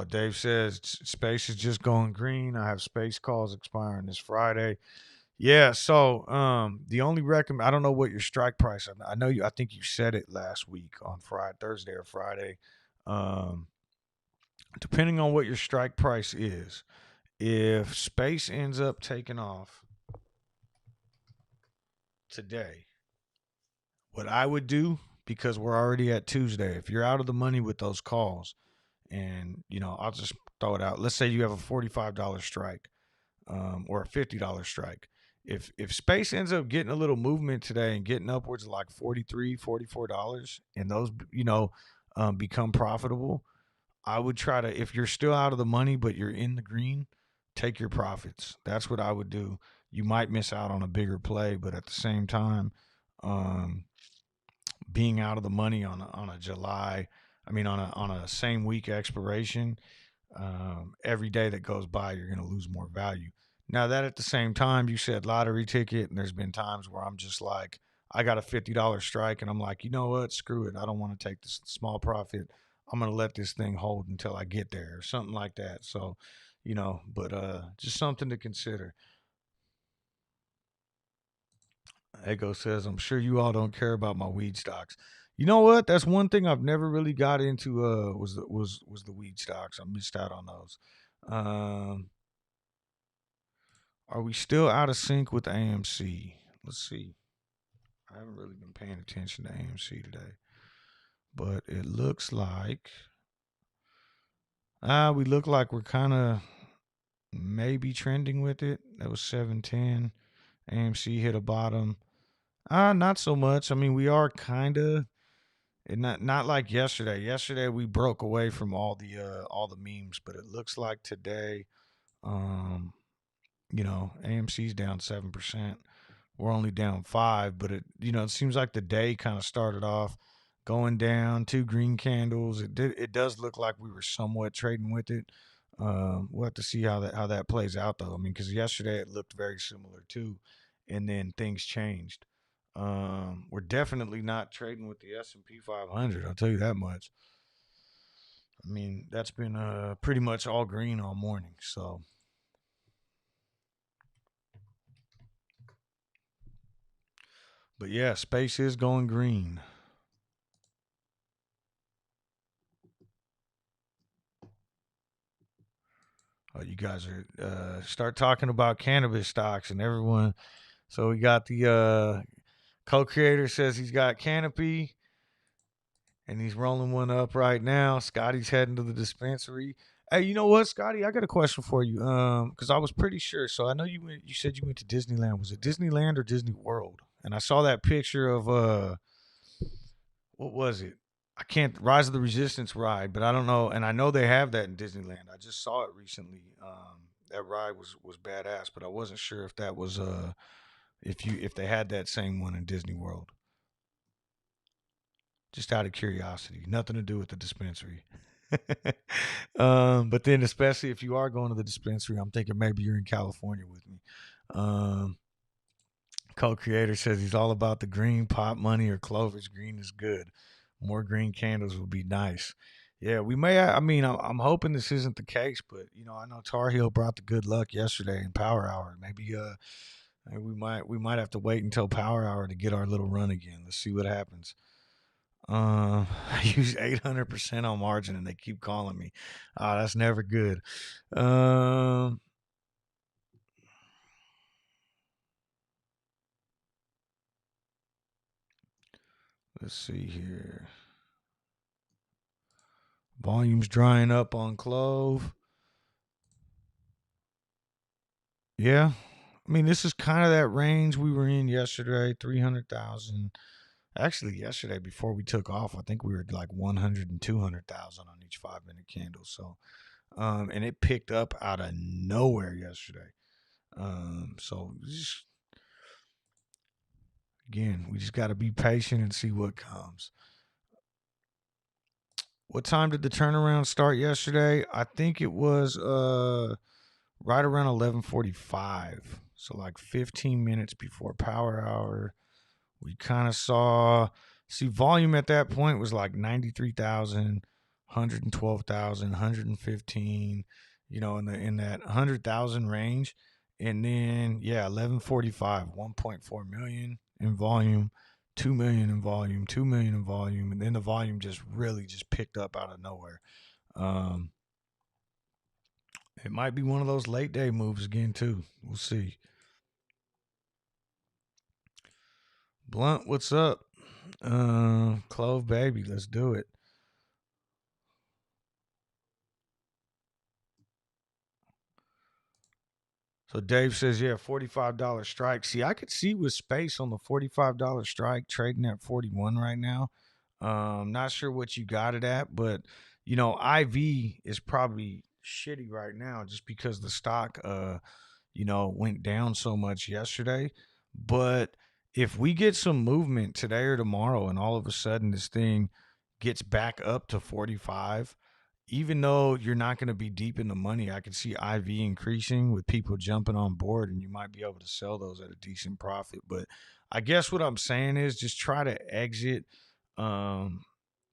Dave says space is just going green. I have space calls expiring this Friday. Yeah, so the only recommend I don't know what your strike price. I know you. I think you said it last week on Friday, Thursday or Friday. Um, Depending on what your strike price is, if space ends up taking off today, what I would do, because we're already at Tuesday, if you're out of the money with those calls, and I'll just throw it out. Let's say you have a $45 strike, or a $50 strike. If space ends up getting a little movement today and getting upwards of like $43, $44, and those become profitable, I would try to, if you're still out of the money but you're in the green, take your profits. That's what I would do. You might miss out on a bigger play, but at the same time, um, being out of the money on a July, I mean on a same week expiration, every day that goes by, you're going to lose more value. Now that at the same time, you said lottery ticket, and there's been times where I'm just like, I got a $50 strike, and I'm like, you know what? Screw it. I don't want to take this small profit. I'm going to let this thing hold until I get there, or something like that. So, but just something to consider. Echo says, I'm sure you all don't care about my weed stocks. You know what? That's one thing I've never really got into. Was the weed stocks? I missed out on those. Um, are we still out of sync with AMC? Let's see. I haven't really been paying attention to AMC today, but it looks like we look like we're kind of maybe trending with it. That was 710. AMC hit a bottom. Not so much. I mean, we are kind of. And not like yesterday. Yesterday we broke away from all the memes, but it looks like today, um, AMC's down 7%. We're only down 5, but it seems like the day kind of started off going down. Two green candles. It does look like we were somewhat trading with it. We'll have to see how that plays out though. I mean, because yesterday it looked very similar too, and then things changed. We're definitely not trading with the S&P 500. I'll tell you that much. I mean, that's been pretty much all green all morning. So, but yeah, space is going green. You guys are start talking about cannabis stocks and everyone. So we got the co-creator says he's got Canopy and he's rolling one up right now. Scotty's heading to the dispensary. Hey, you know what, Scotty? I got a question for you. Because I was pretty sure. So I know you said you went to Disneyland. Was it Disneyland or Disney World? And I saw that picture of what was it? I can't Rise of the Resistance ride, but I don't know. And I know they have that in Disneyland. I just saw it recently. That ride was badass, but I wasn't sure if that was if they had that same one in Disney World. Just out of curiosity, nothing to do with the dispensary. But then, especially if you are going to the dispensary, I'm thinking maybe you're in California with me. Um, Co-creator says he's all about the green pop money or Clover's green is good. More green candles would be nice. Yeah, we may. I mean, I'm hoping this isn't the case, but I know Tar Heel brought the good luck yesterday in Power Hour. Maybe we might have to wait until Power Hour to get our little run again. Let's see what happens. I use 800% on margin, and they keep calling me. That's never good. Um, let's see here. Volume's drying up on CLOV. Yeah. I mean, this is kind of that range we were in yesterday, 300,000. Actually, yesterday before we took off, I think we were like 100 and 200,000 on each 5-minute candle. So, and it picked up out of nowhere yesterday. So just, again, we just got to be patient and see what comes. What time did the turnaround start yesterday? I think it was right around 11:45. So like 15 minutes before power hour. We kind of see volume at that point was like 93,000, 112,000, 115, in that 100,000 range. And then 11:45, 1.4 million in volume, 2 million in volume, 2 million in volume, and then the volume just really just picked up out of nowhere. Um it might be one of those late day moves again too. We'll see. Blunt, what's up? Clove baby, let's do it. So Dave says, yeah, $45 strike. See, I could see with space on the $45 strike trading at 41 right now. Not sure what you got it at, but IV is probably shitty right now just because the stock went down so much yesterday. But if we get some movement today or tomorrow and all of a sudden this thing gets back up to 45, even though you're not going to be deep in the money, I can see IV increasing with people jumping on board, and you might be able to sell those at a decent profit. But I guess what I'm saying is just try to exit. Um,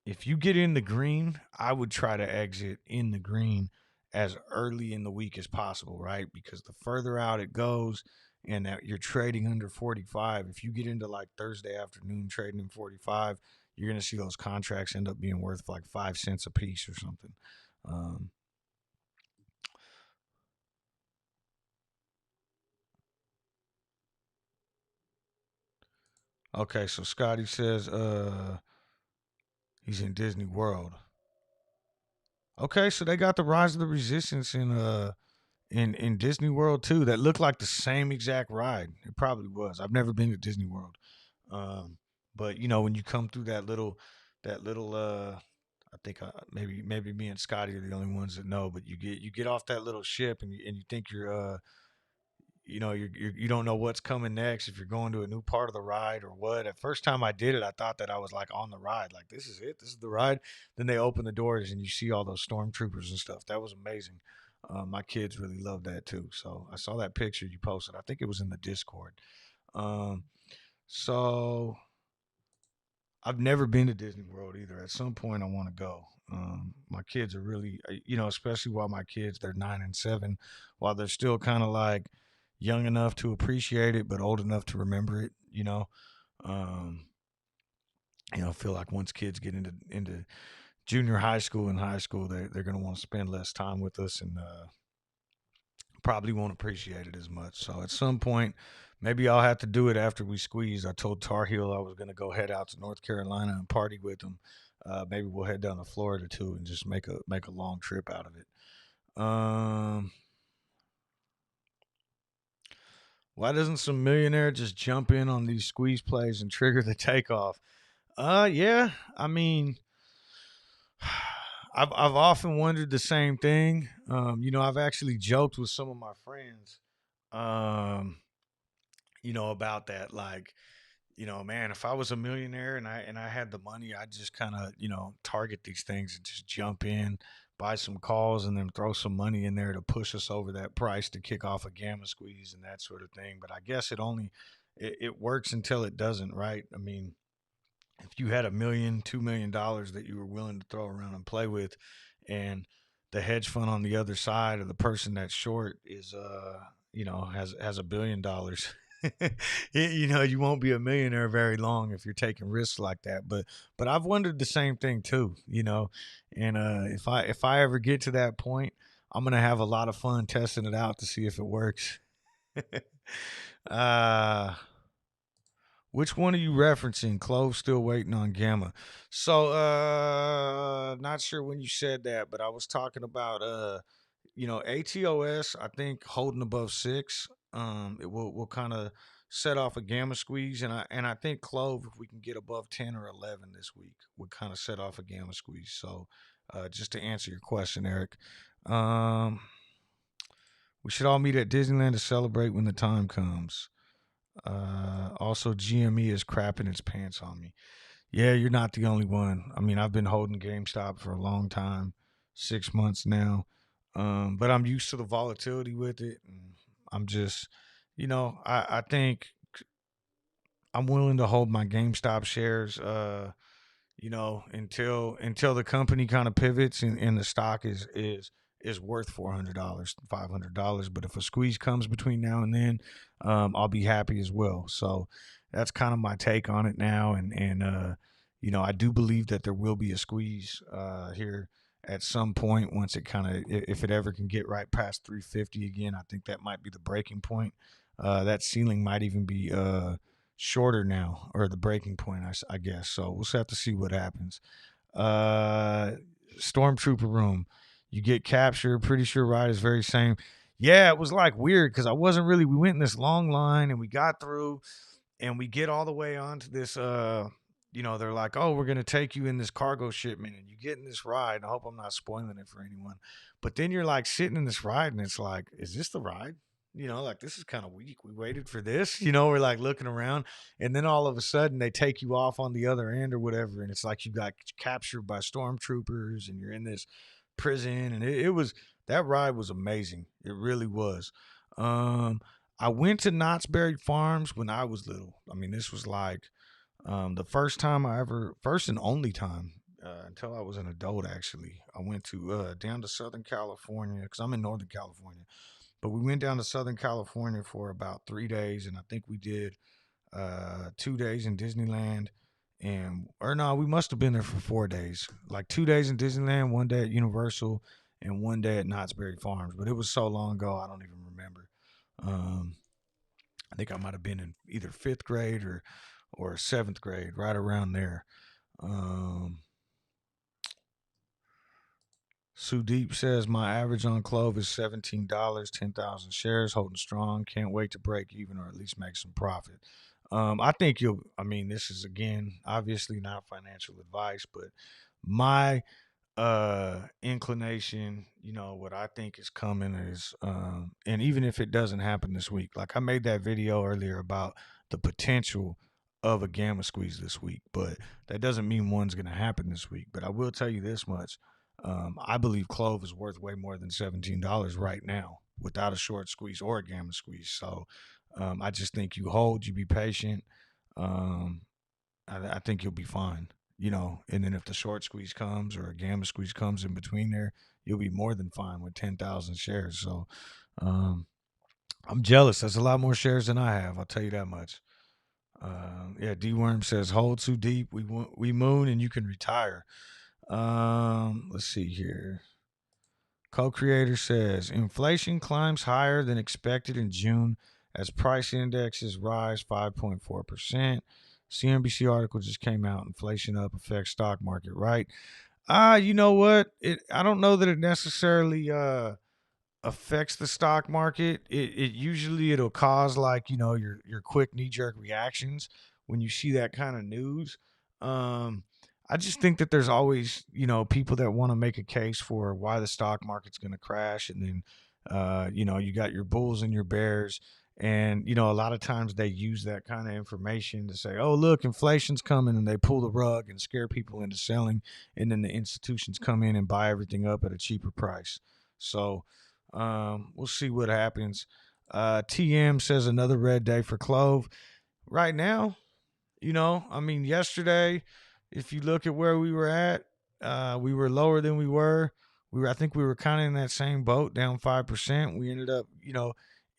if you get in the green, I would try to exit in the green as early in the week as possible, right? Because the further out it goes and that you're trading under 45, if you get into like Thursday afternoon trading in 45, you're going to see those contracts end up being worth like 5 cents a piece or something. Um, okay, so Scotty says he's in Disney World. Okay, so they got the Rise of the Resistance in Disney World too. That looked like the same exact ride. It probably was. I've never been to Disney World, um, but when you come through that little I think maybe me and Scotty are the only ones that know. But you get off that little ship and you think you don't know what's coming next if you're going to a new part of the ride or what. At first time I did it, I thought that I was like on the ride, like this is it, this is the ride. Then they open the doors and you see all those stormtroopers and stuff. That was amazing. My kids really loved that too. So I saw that picture you posted. I think it was in the Discord. Um, so I've never been to Disney World either. At some point, I want to go. My kids are really, especially while my kids, they're 9 and 7, while they're still kind of like young enough to appreciate it, but old enough to remember it. Um, I feel like once kids get into junior high school and high school, they're going to want to spend less time with us and probably won't appreciate it as much. So at some point, maybe I'll have to do it after we squeeze. I told Tar Heel I was going to go head out to North Carolina and party with them. Maybe we'll head down to Florida too and just make a long trip out of it. Why doesn't some millionaire just jump in on these squeeze plays and trigger the takeoff? Yeah. I mean, I've often wondered the same thing. I've actually joked with some of my friends. Um, about that. Like, man, if I was a millionaire and I had the money, I'd just kind of, target these things and just jump in, buy some calls, and then throw some money in there to push us over that price to kick off a gamma squeeze and that sort of thing. But I guess it works until it doesn't, right? I mean, if you had $1 million, $2 million that you were willing to throw around and play with, and the hedge fund on the other side or the person that's short is has $1 billion. You won't be a millionaire very long if you're taking risks like that. But I've wondered the same thing too, and if I ever get to that point, I'm gonna have a lot of fun testing it out to see if it works. uh which one are you referencing? Clove still waiting on Gamma. So not sure when you said that, but I was talking about ATOS, I think holding above 6. It will kind of set off a gamma squeeze, and I think Clove, if we can get above 10 or 11 this week, would kind of set off a gamma squeeze. So just to answer your question, Eric, um we should all meet at Disneyland to celebrate when the time comes. Also, GME is crapping its pants on me. Yeah, you're not the only one. I mean, I've been holding GameStop for a long time, 6 months now. But I'm used to the volatility with it. And I'm just, I think I'm willing to hold my GameStop shares. Until the company kind of pivots and the stock is worth $400, $500. But if a squeeze comes between now and then, I'll be happy as well. So that's kind of my take on it now. And I do believe that there will be a squeeze here at some point once it kind of, if it ever can get right past 350 again. I think that might be the breaking point. That ceiling might even be shorter now, or the breaking point, I guess. So we'll just have to see what happens. Stormtrooper room, you get captured. Pretty sure ride is very same. Yeah, it was like weird because I wasn't really. We went in this long line and we got through, and we get all the way onto this. They're like, oh, we're gonna take you in this cargo shipment, and you get in this ride. I hope I'm not spoiling it for anyone, but then you're like sitting in this ride, and it's like, is this the ride? Like this is kind of weak. We waited for this. We're like looking around, and then all of a sudden they take you off on the other end or whatever, and it's like you got captured by stormtroopers, and you're in this prison, and it was that ride was amazing. It really was. I went to Knott's Berry Farms when I was little. I mean, this was like the first and only time until I was an adult. Actually, I went to down to Southern California because I'm in Northern California. But we went down to Southern California for about 3 days, and I think we did 2 days in Disneyland, or no, we must have been there for 4 days. Like 2 days in Disneyland, 1 day at Universal, and 1 day at Knott's Berry Farms. But it was so long ago, I don't even remember. I think I might have been in either fifth grade or seventh grade, right around there. Sudeep says my average on CLOV is $17, 10,000 shares, holding strong. Can't wait to break even or at least make some profit. I think this is, again, obviously not financial advice, but my inclination, what I think is coming is, and even if it doesn't happen this week, like I made that video earlier about the potential of a gamma squeeze this week, but that doesn't mean one's going to happen this week. But I will tell you this much. I believe CLOV is worth way more than $17 right now without a short squeeze or a gamma squeeze. So I just think you hold, you be patient. I think you'll be fine, and then if the short squeeze comes or a gamma squeeze comes in between there, you'll be more than fine with 10,000 shares. So I'm jealous. That's a lot more shares than I have. I'll tell you that much. D Worm says hold too deep. We moon and you can retire. Let's see here. Co-creator says inflation climbs higher than expected in June as price indexes rise 5.4%. CNBC article just came out. Inflation up affects stock market, right? You know what? I don't know that it necessarily affects the stock market. It usually it'll cause your quick knee-jerk reactions when you see that kind of news. I just think that there's always, people that want to make a case for why the stock market's going to crash. And then, you got your bulls and your bears. And, a lot of times they use that kind of information to say, oh, look, inflation's coming. And they pull the rug and scare people into selling. And then the institutions come in and buy everything up at a cheaper price. So we'll see what happens. TM says another red day for CLOV. Right now, yesterday, if you look at where we were at, we were lower than we were. I think we were kind of in that same boat, down 5%. We ended up,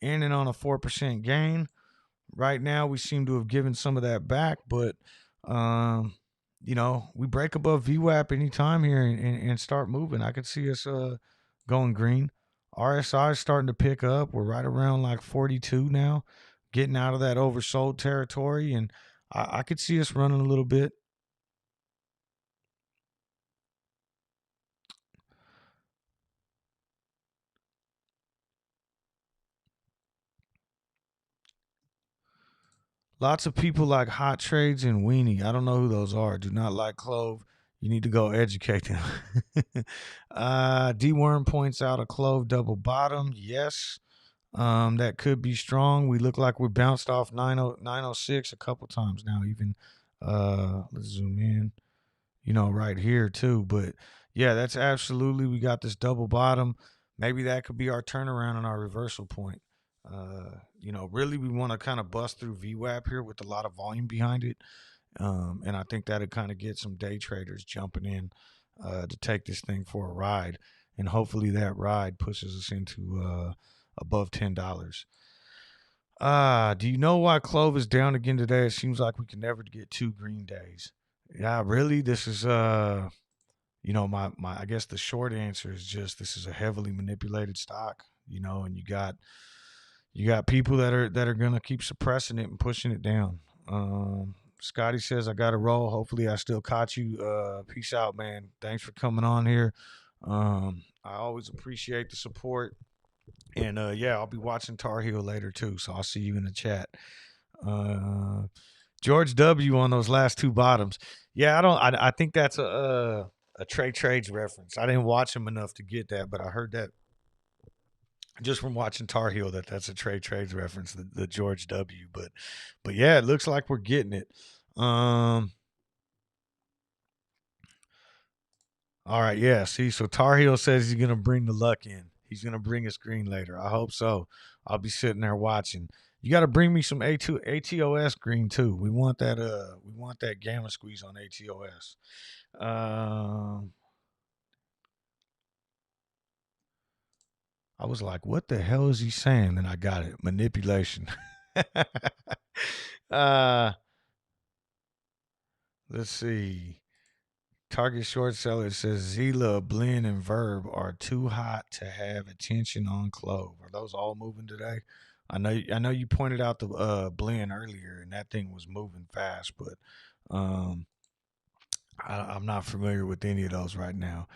ending on a 4% gain. Right now, we seem to have given some of that back, but, we break above VWAP anytime here and start moving. I could see us going green. RSI is starting to pick up. We're right around like 42 now, getting out of that oversold territory, and I could see us running a little bit. Lots of people like Hot Trades and Weenie. I don't know who those are. Do not like CLOV. You need to go educate them. D Worm points out a CLOV double bottom. Yes, that could be strong. We look like we bounced off 906 a couple times now. Even let's zoom in. Right here too. But yeah, that's absolutely. We got this double bottom. Maybe that could be our turnaround and our reversal point. Really we want to kind of bust through VWAP here with a lot of volume behind it. And I think that'd kind of get some day traders jumping in to take this thing for a ride. And hopefully that ride pushes us into above $10. Do you know why CLOV is down again today? It seems like we can never get 2 green days. Yeah, really? This is my I guess the short answer is just this is a heavily manipulated stock, and you got people that are going to keep suppressing it and pushing it down. Scotty says I got to roll. Hopefully, I still caught you. Peace out, man. Thanks for coming on here. I always appreciate the support. And yeah, I'll be watching Tar Heel later too. So I'll see you in the chat. George W on those last two bottoms. Yeah, I don't. I think that's a Trey Trades reference. I didn't watch him enough to get that, but I heard that just from watching Tar Heel that's a Trey Trades reference, the George W. But yeah, it looks like we're getting it. All right, yeah. See, so Tar Heel says he's gonna bring the luck in. He's gonna bring his green later. I hope so. I'll be sitting there watching. You got to bring me some ATOS green too. We want that. We want that gamma squeeze on ATOS. I was like, what the hell is he saying? Then I got it. Manipulation. uh, let's see. Target short seller says Zila, Blend, and Verb are too hot to have attention on CLOV. Are those all moving today? I know you pointed out the Blend earlier, and that thing was moving fast, but um, I'm not familiar with any of those right now.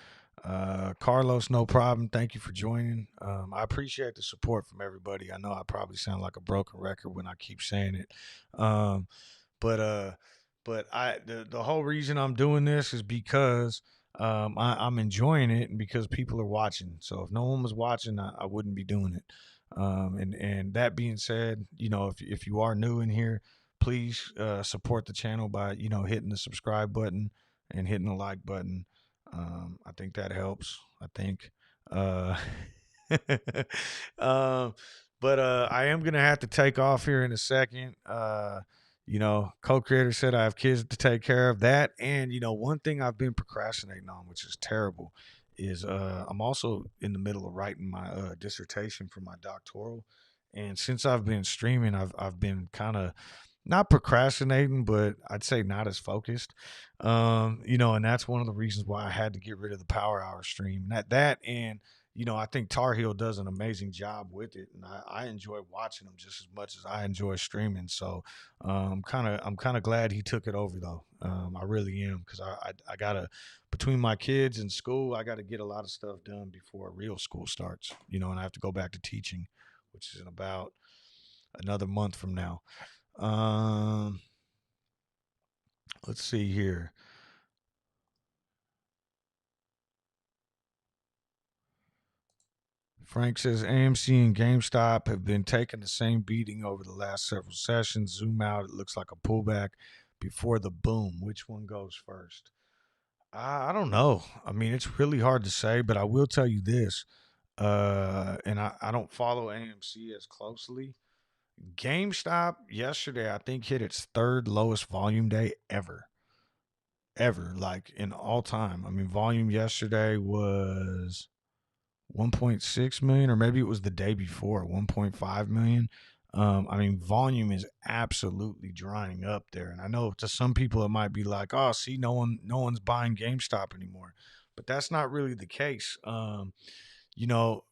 Carlos, no problem. Thank you for joining. I appreciate the support from everybody. I know I probably sound like a broken record when I keep saying it. But the whole reason I'm doing this is because I'm enjoying it and because people are watching. So if no one was watching, I wouldn't be doing it. And that being said, if you are new in here, please support the channel by hitting the subscribe button and hitting the like button. I think that helps. I think. Uh, but I am gonna have to take off here in a second. Co-creator said I have kids to take care of. That, and one thing I've been procrastinating on, which is terrible, is I'm also in the middle of writing my dissertation for my doctoral. And since I've been streaming, I've been kind of not procrastinating, but I'd say not as focused. And that's one of the reasons why I had to get rid of the Power Hour stream. And I think Tar Heel does an amazing job with it, and I enjoy watching him just as much as I enjoy streaming. So I'm kind of glad he took it over though. I really am, because I gotta, between my kids and school, I got to get a lot of stuff done before real school starts. And I have to go back to teaching, which is in about another month from now. Let's see here. Frank says AMC and GameStop have been taking the same beating over the last several sessions. Zoom out, it looks like a pullback before the boom. Which one goes first? I don't know. I mean, it's really hard to say, but I will tell you this. And I don't follow AMC as closely. GameStop yesterday, I think, hit its third lowest volume day ever. Like in all time. I mean, volume yesterday was 1.6 million, or maybe it was the day before, 1.5 million. I mean, volume is absolutely drying up there. And I know to some people it might be like, oh, see, no one's buying GameStop anymore. But that's not really the case.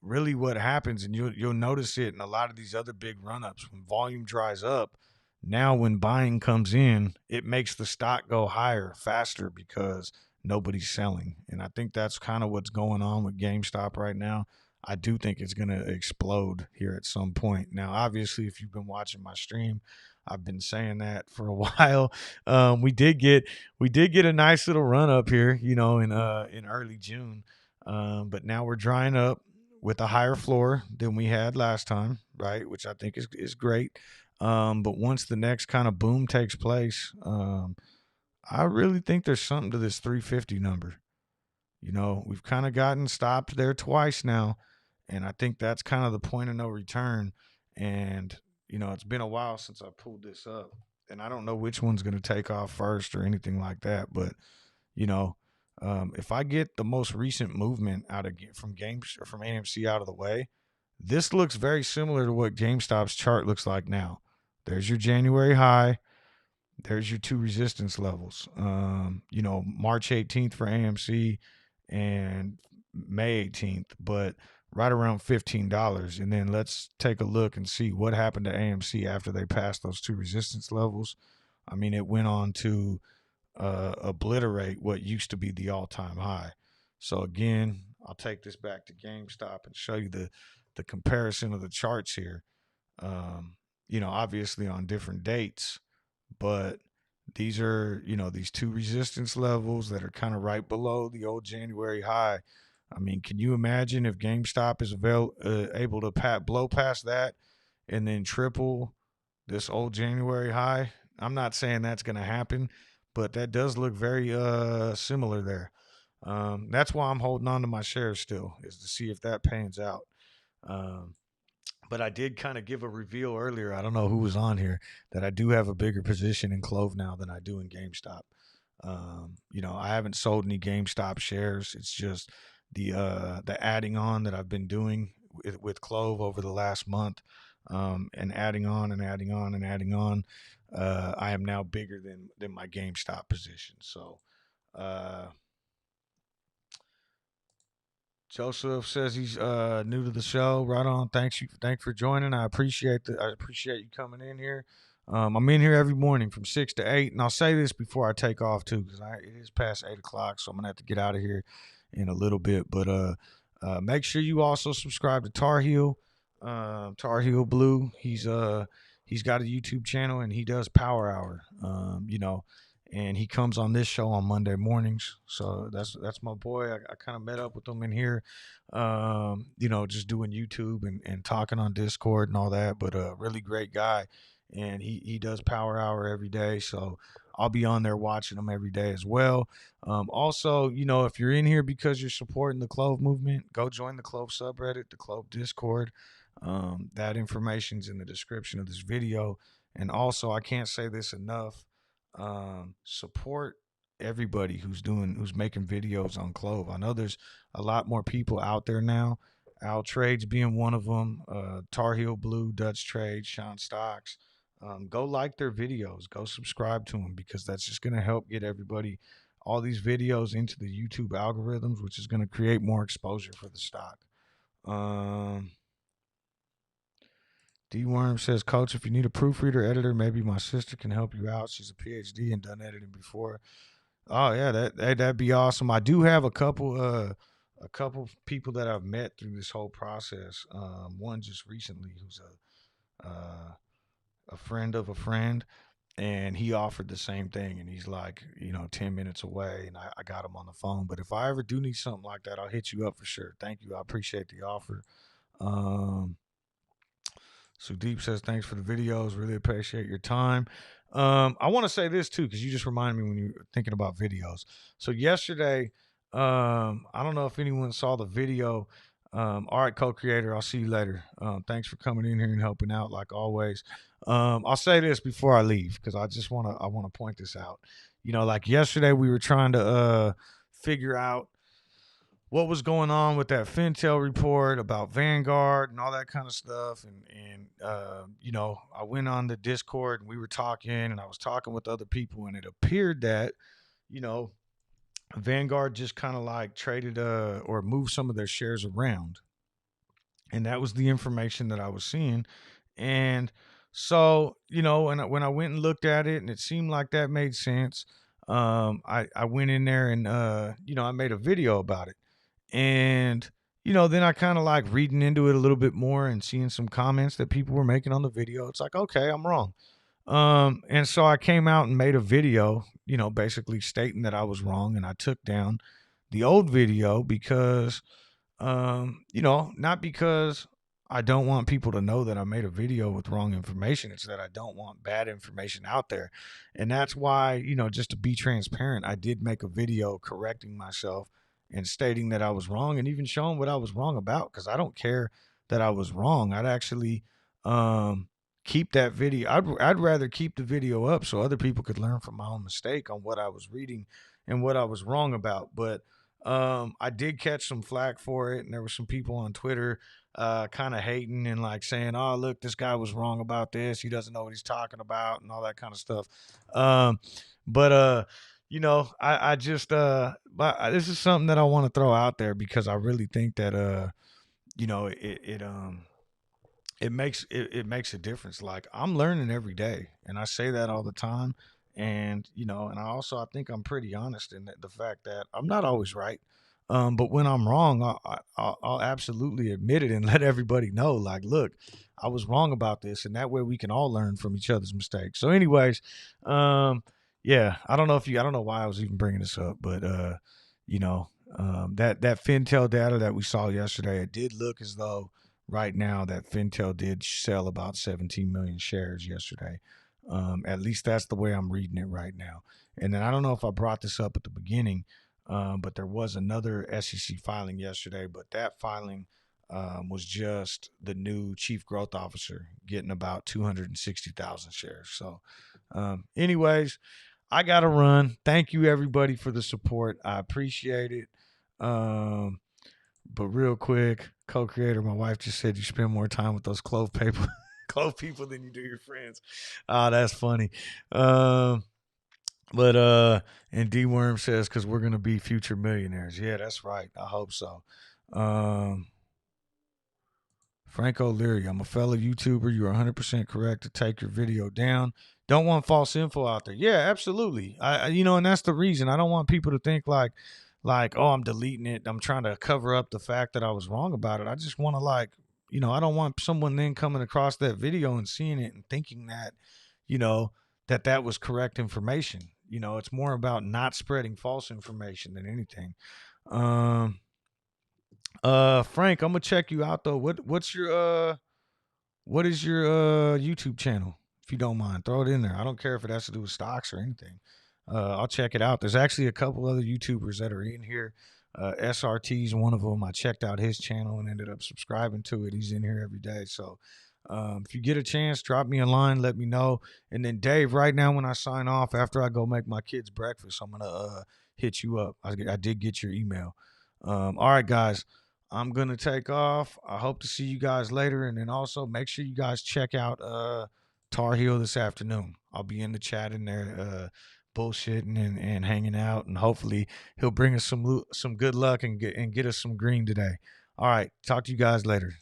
Really what happens, and you'll notice it in a lot of these other big run-ups, when volume dries up, now when buying comes in, it makes the stock go higher faster because nobody's selling. And I think that's kind of what's going on with GameStop right now. I do think it's going to explode here at some point. Now, obviously, if you've been watching my stream, I've been saying that for a while. We did get a nice little run up here, in early June. But now we're drying up with a higher floor than we had last time, right? Which I think is great. But once the next kind of boom takes place, I really think there's something to this 350 number. We've kind of gotten stopped there twice now, and I think that's kind of the point of no return. And it's been a while since I pulled this up, and I don't know which one's going to take off first or anything like that. But if I get the most recent movement from AMC out of the way, this looks very similar to what GameStop's chart looks like now. There's your January high. There's your two resistance levels. March 18th for AMC and May 18th, but right around $15. And then let's take a look and see what happened to AMC after they passed those two resistance levels. I mean, it went on to obliterate what used to be the all-time high. So again, I'll take this back to GameStop and show you the comparison of the charts here. Obviously on different dates, but these are, these two resistance levels that are kind of right below the old January high. I mean, can you imagine if GameStop is able to blow past that and then triple this old January high? I'm not saying that's going to happen, but that does look very similar there. That's why I'm holding on to my shares still, is to see if that pans out. Um, but I did kind of give a reveal earlier. I don't know who was on here, that I do have a bigger position in CLOV now than I do in GameStop. I haven't sold any GameStop shares. It's just the adding on that I've been doing with CLOV over the last month, and adding on and adding on and adding on. I am now bigger than my GameStop position. So uh, Joseph says he's new to the show. Right on. Thanks for joining. I appreciate you coming in here. I'm in here every morning from 6 to 8, and I'll say this before I take off too, because it is past 8 o'clock, so I'm gonna have to get out of here in a little bit. But make sure you also subscribe to Tar Heel, Tar Heel Blue. He's got a YouTube channel and he does Power Hour. And he comes on this show on Monday mornings. So that's my boy. I kind of met up with him in here, just doing YouTube and talking on Discord and all that. But a really great guy, and he does Power Hour every day. So I'll be on there watching him every day as well. Also, if you're in here because you're supporting the CLOV movement, go join the CLOV subreddit, the CLOV Discord. That information's in the description of this video. And also, I can't say this enough. Support everybody who's making videos on CLOV. I know there's a lot more people out there now. Al Trades being one of them. Tar Heel Blue, Dutch Trade, Sean Stocks. Go like their videos. Go subscribe to them, because that's just going to help get all these videos into the YouTube algorithms, which is going to create more exposure for the stock. D-Worm says, Coach, if you need a proofreader, editor, maybe my sister can help you out. She's a PhD and done editing before. Oh, yeah, that'd be awesome. I do have a couple people that I've met through this whole process. One just recently who's a friend of a friend, and he offered the same thing, and he's like, 10 minutes away, and I got him on the phone. But if I ever do need something like that, I'll hit you up for sure. Thank you. I appreciate the offer. Sudeep says, thanks for the videos. Really appreciate your time. I want to say this too, because you just reminded me when you were thinking about videos. So yesterday, I don't know if anyone saw the video. All right, co-creator, I'll see you later. Thanks for coming in here and helping out like always. I'll say this before I leave, because I want to point this out. Like yesterday we were trying to figure out what was going on with that Fintel report about Vanguard and all that kind of stuff. And I went on the Discord and we were talking, and I was talking with other people, and it appeared that, Vanguard just kind of like traded or moved some of their shares around. And that was the information that I was seeing. And so, when I went and looked at it and it seemed like that made sense, I went in there and, I made a video about it. And, then I kind of like reading into it a little bit more and seeing some comments that people were making on the video. It's like, okay, I'm wrong. And so I came out and made a video, basically stating that I was wrong. And I took down the old video because, not because I don't want people to know that I made a video with wrong information. It's that I don't want bad information out there. And that's why, just to be transparent, I did make a video correcting myself and stating that I was wrong, and even showing what I was wrong about, because I don't care that I was wrong. I'd actually keep that video. I'd rather keep the video up so other people could learn from my own mistake on what I was reading and what I was wrong about. But I did catch some flack for it, and there were some people on Twitter kind of hating and like saying, oh, look, this guy was wrong about this. He doesn't know what he's talking about and all that kind of stuff. I just but this is something that I want to throw out there, because I really think that it makes a difference. Like, I'm learning every day, and I say that all the time. And, and I think I'm pretty honest in the fact that I'm not always right. But when I'm wrong, I'll absolutely admit it and let everybody know, like, look, I was wrong about this. And that way we can all learn from each other's mistakes. So anyways, yeah, I don't know why I was even bringing this up, but, that Fintel data that we saw yesterday, it did look as though right now that Fintel did sell about 17 million shares yesterday. At least that's the way I'm reading it right now. And then I don't know if I brought this up at the beginning, but there was another SEC filing yesterday, but that filing was just the new chief growth officer getting about 260,000 shares. So, anyways, I got to run. Thank you, everybody, for the support. I appreciate it. But real quick, co-creator, my wife just said you spend more time with those clove people than you do your friends. Ah, that's funny. And D Worm says because we're gonna be future millionaires. Yeah, that's right. I hope so. Frank O'Leary, I'm a fellow YouTuber. You're 100% correct to take your video down. Don't want false info out there. Yeah, absolutely. And that's the reason. I don't want people to think like, oh, I'm deleting it. I'm trying to cover up the fact that I was wrong about it. I just want to I don't want someone then coming across that video and seeing it and thinking that, that was correct information. It's more about not spreading false information than anything. Frank, I'm gonna check you out though. What is your YouTube channel? If you don't mind, throw it in there. I don't care if it has to do with stocks or anything. I'll check it out. There's actually a couple other YouTubers that are in here. SRT's one of them. I checked out his channel and ended up subscribing to it. He's in here every day. So if you get a chance, drop me a line, let me know. And then Dave, right now when I sign off, after I go make my kids breakfast, I'm gonna hit you up. I did get your email. All right, guys. I'm going to take off. I hope to see you guys later. And then also make sure you guys check out Tar Heel this afternoon. I'll be in the chat in there bullshitting and hanging out. And hopefully he'll bring us some good luck and get us some green today. All right. Talk to you guys later.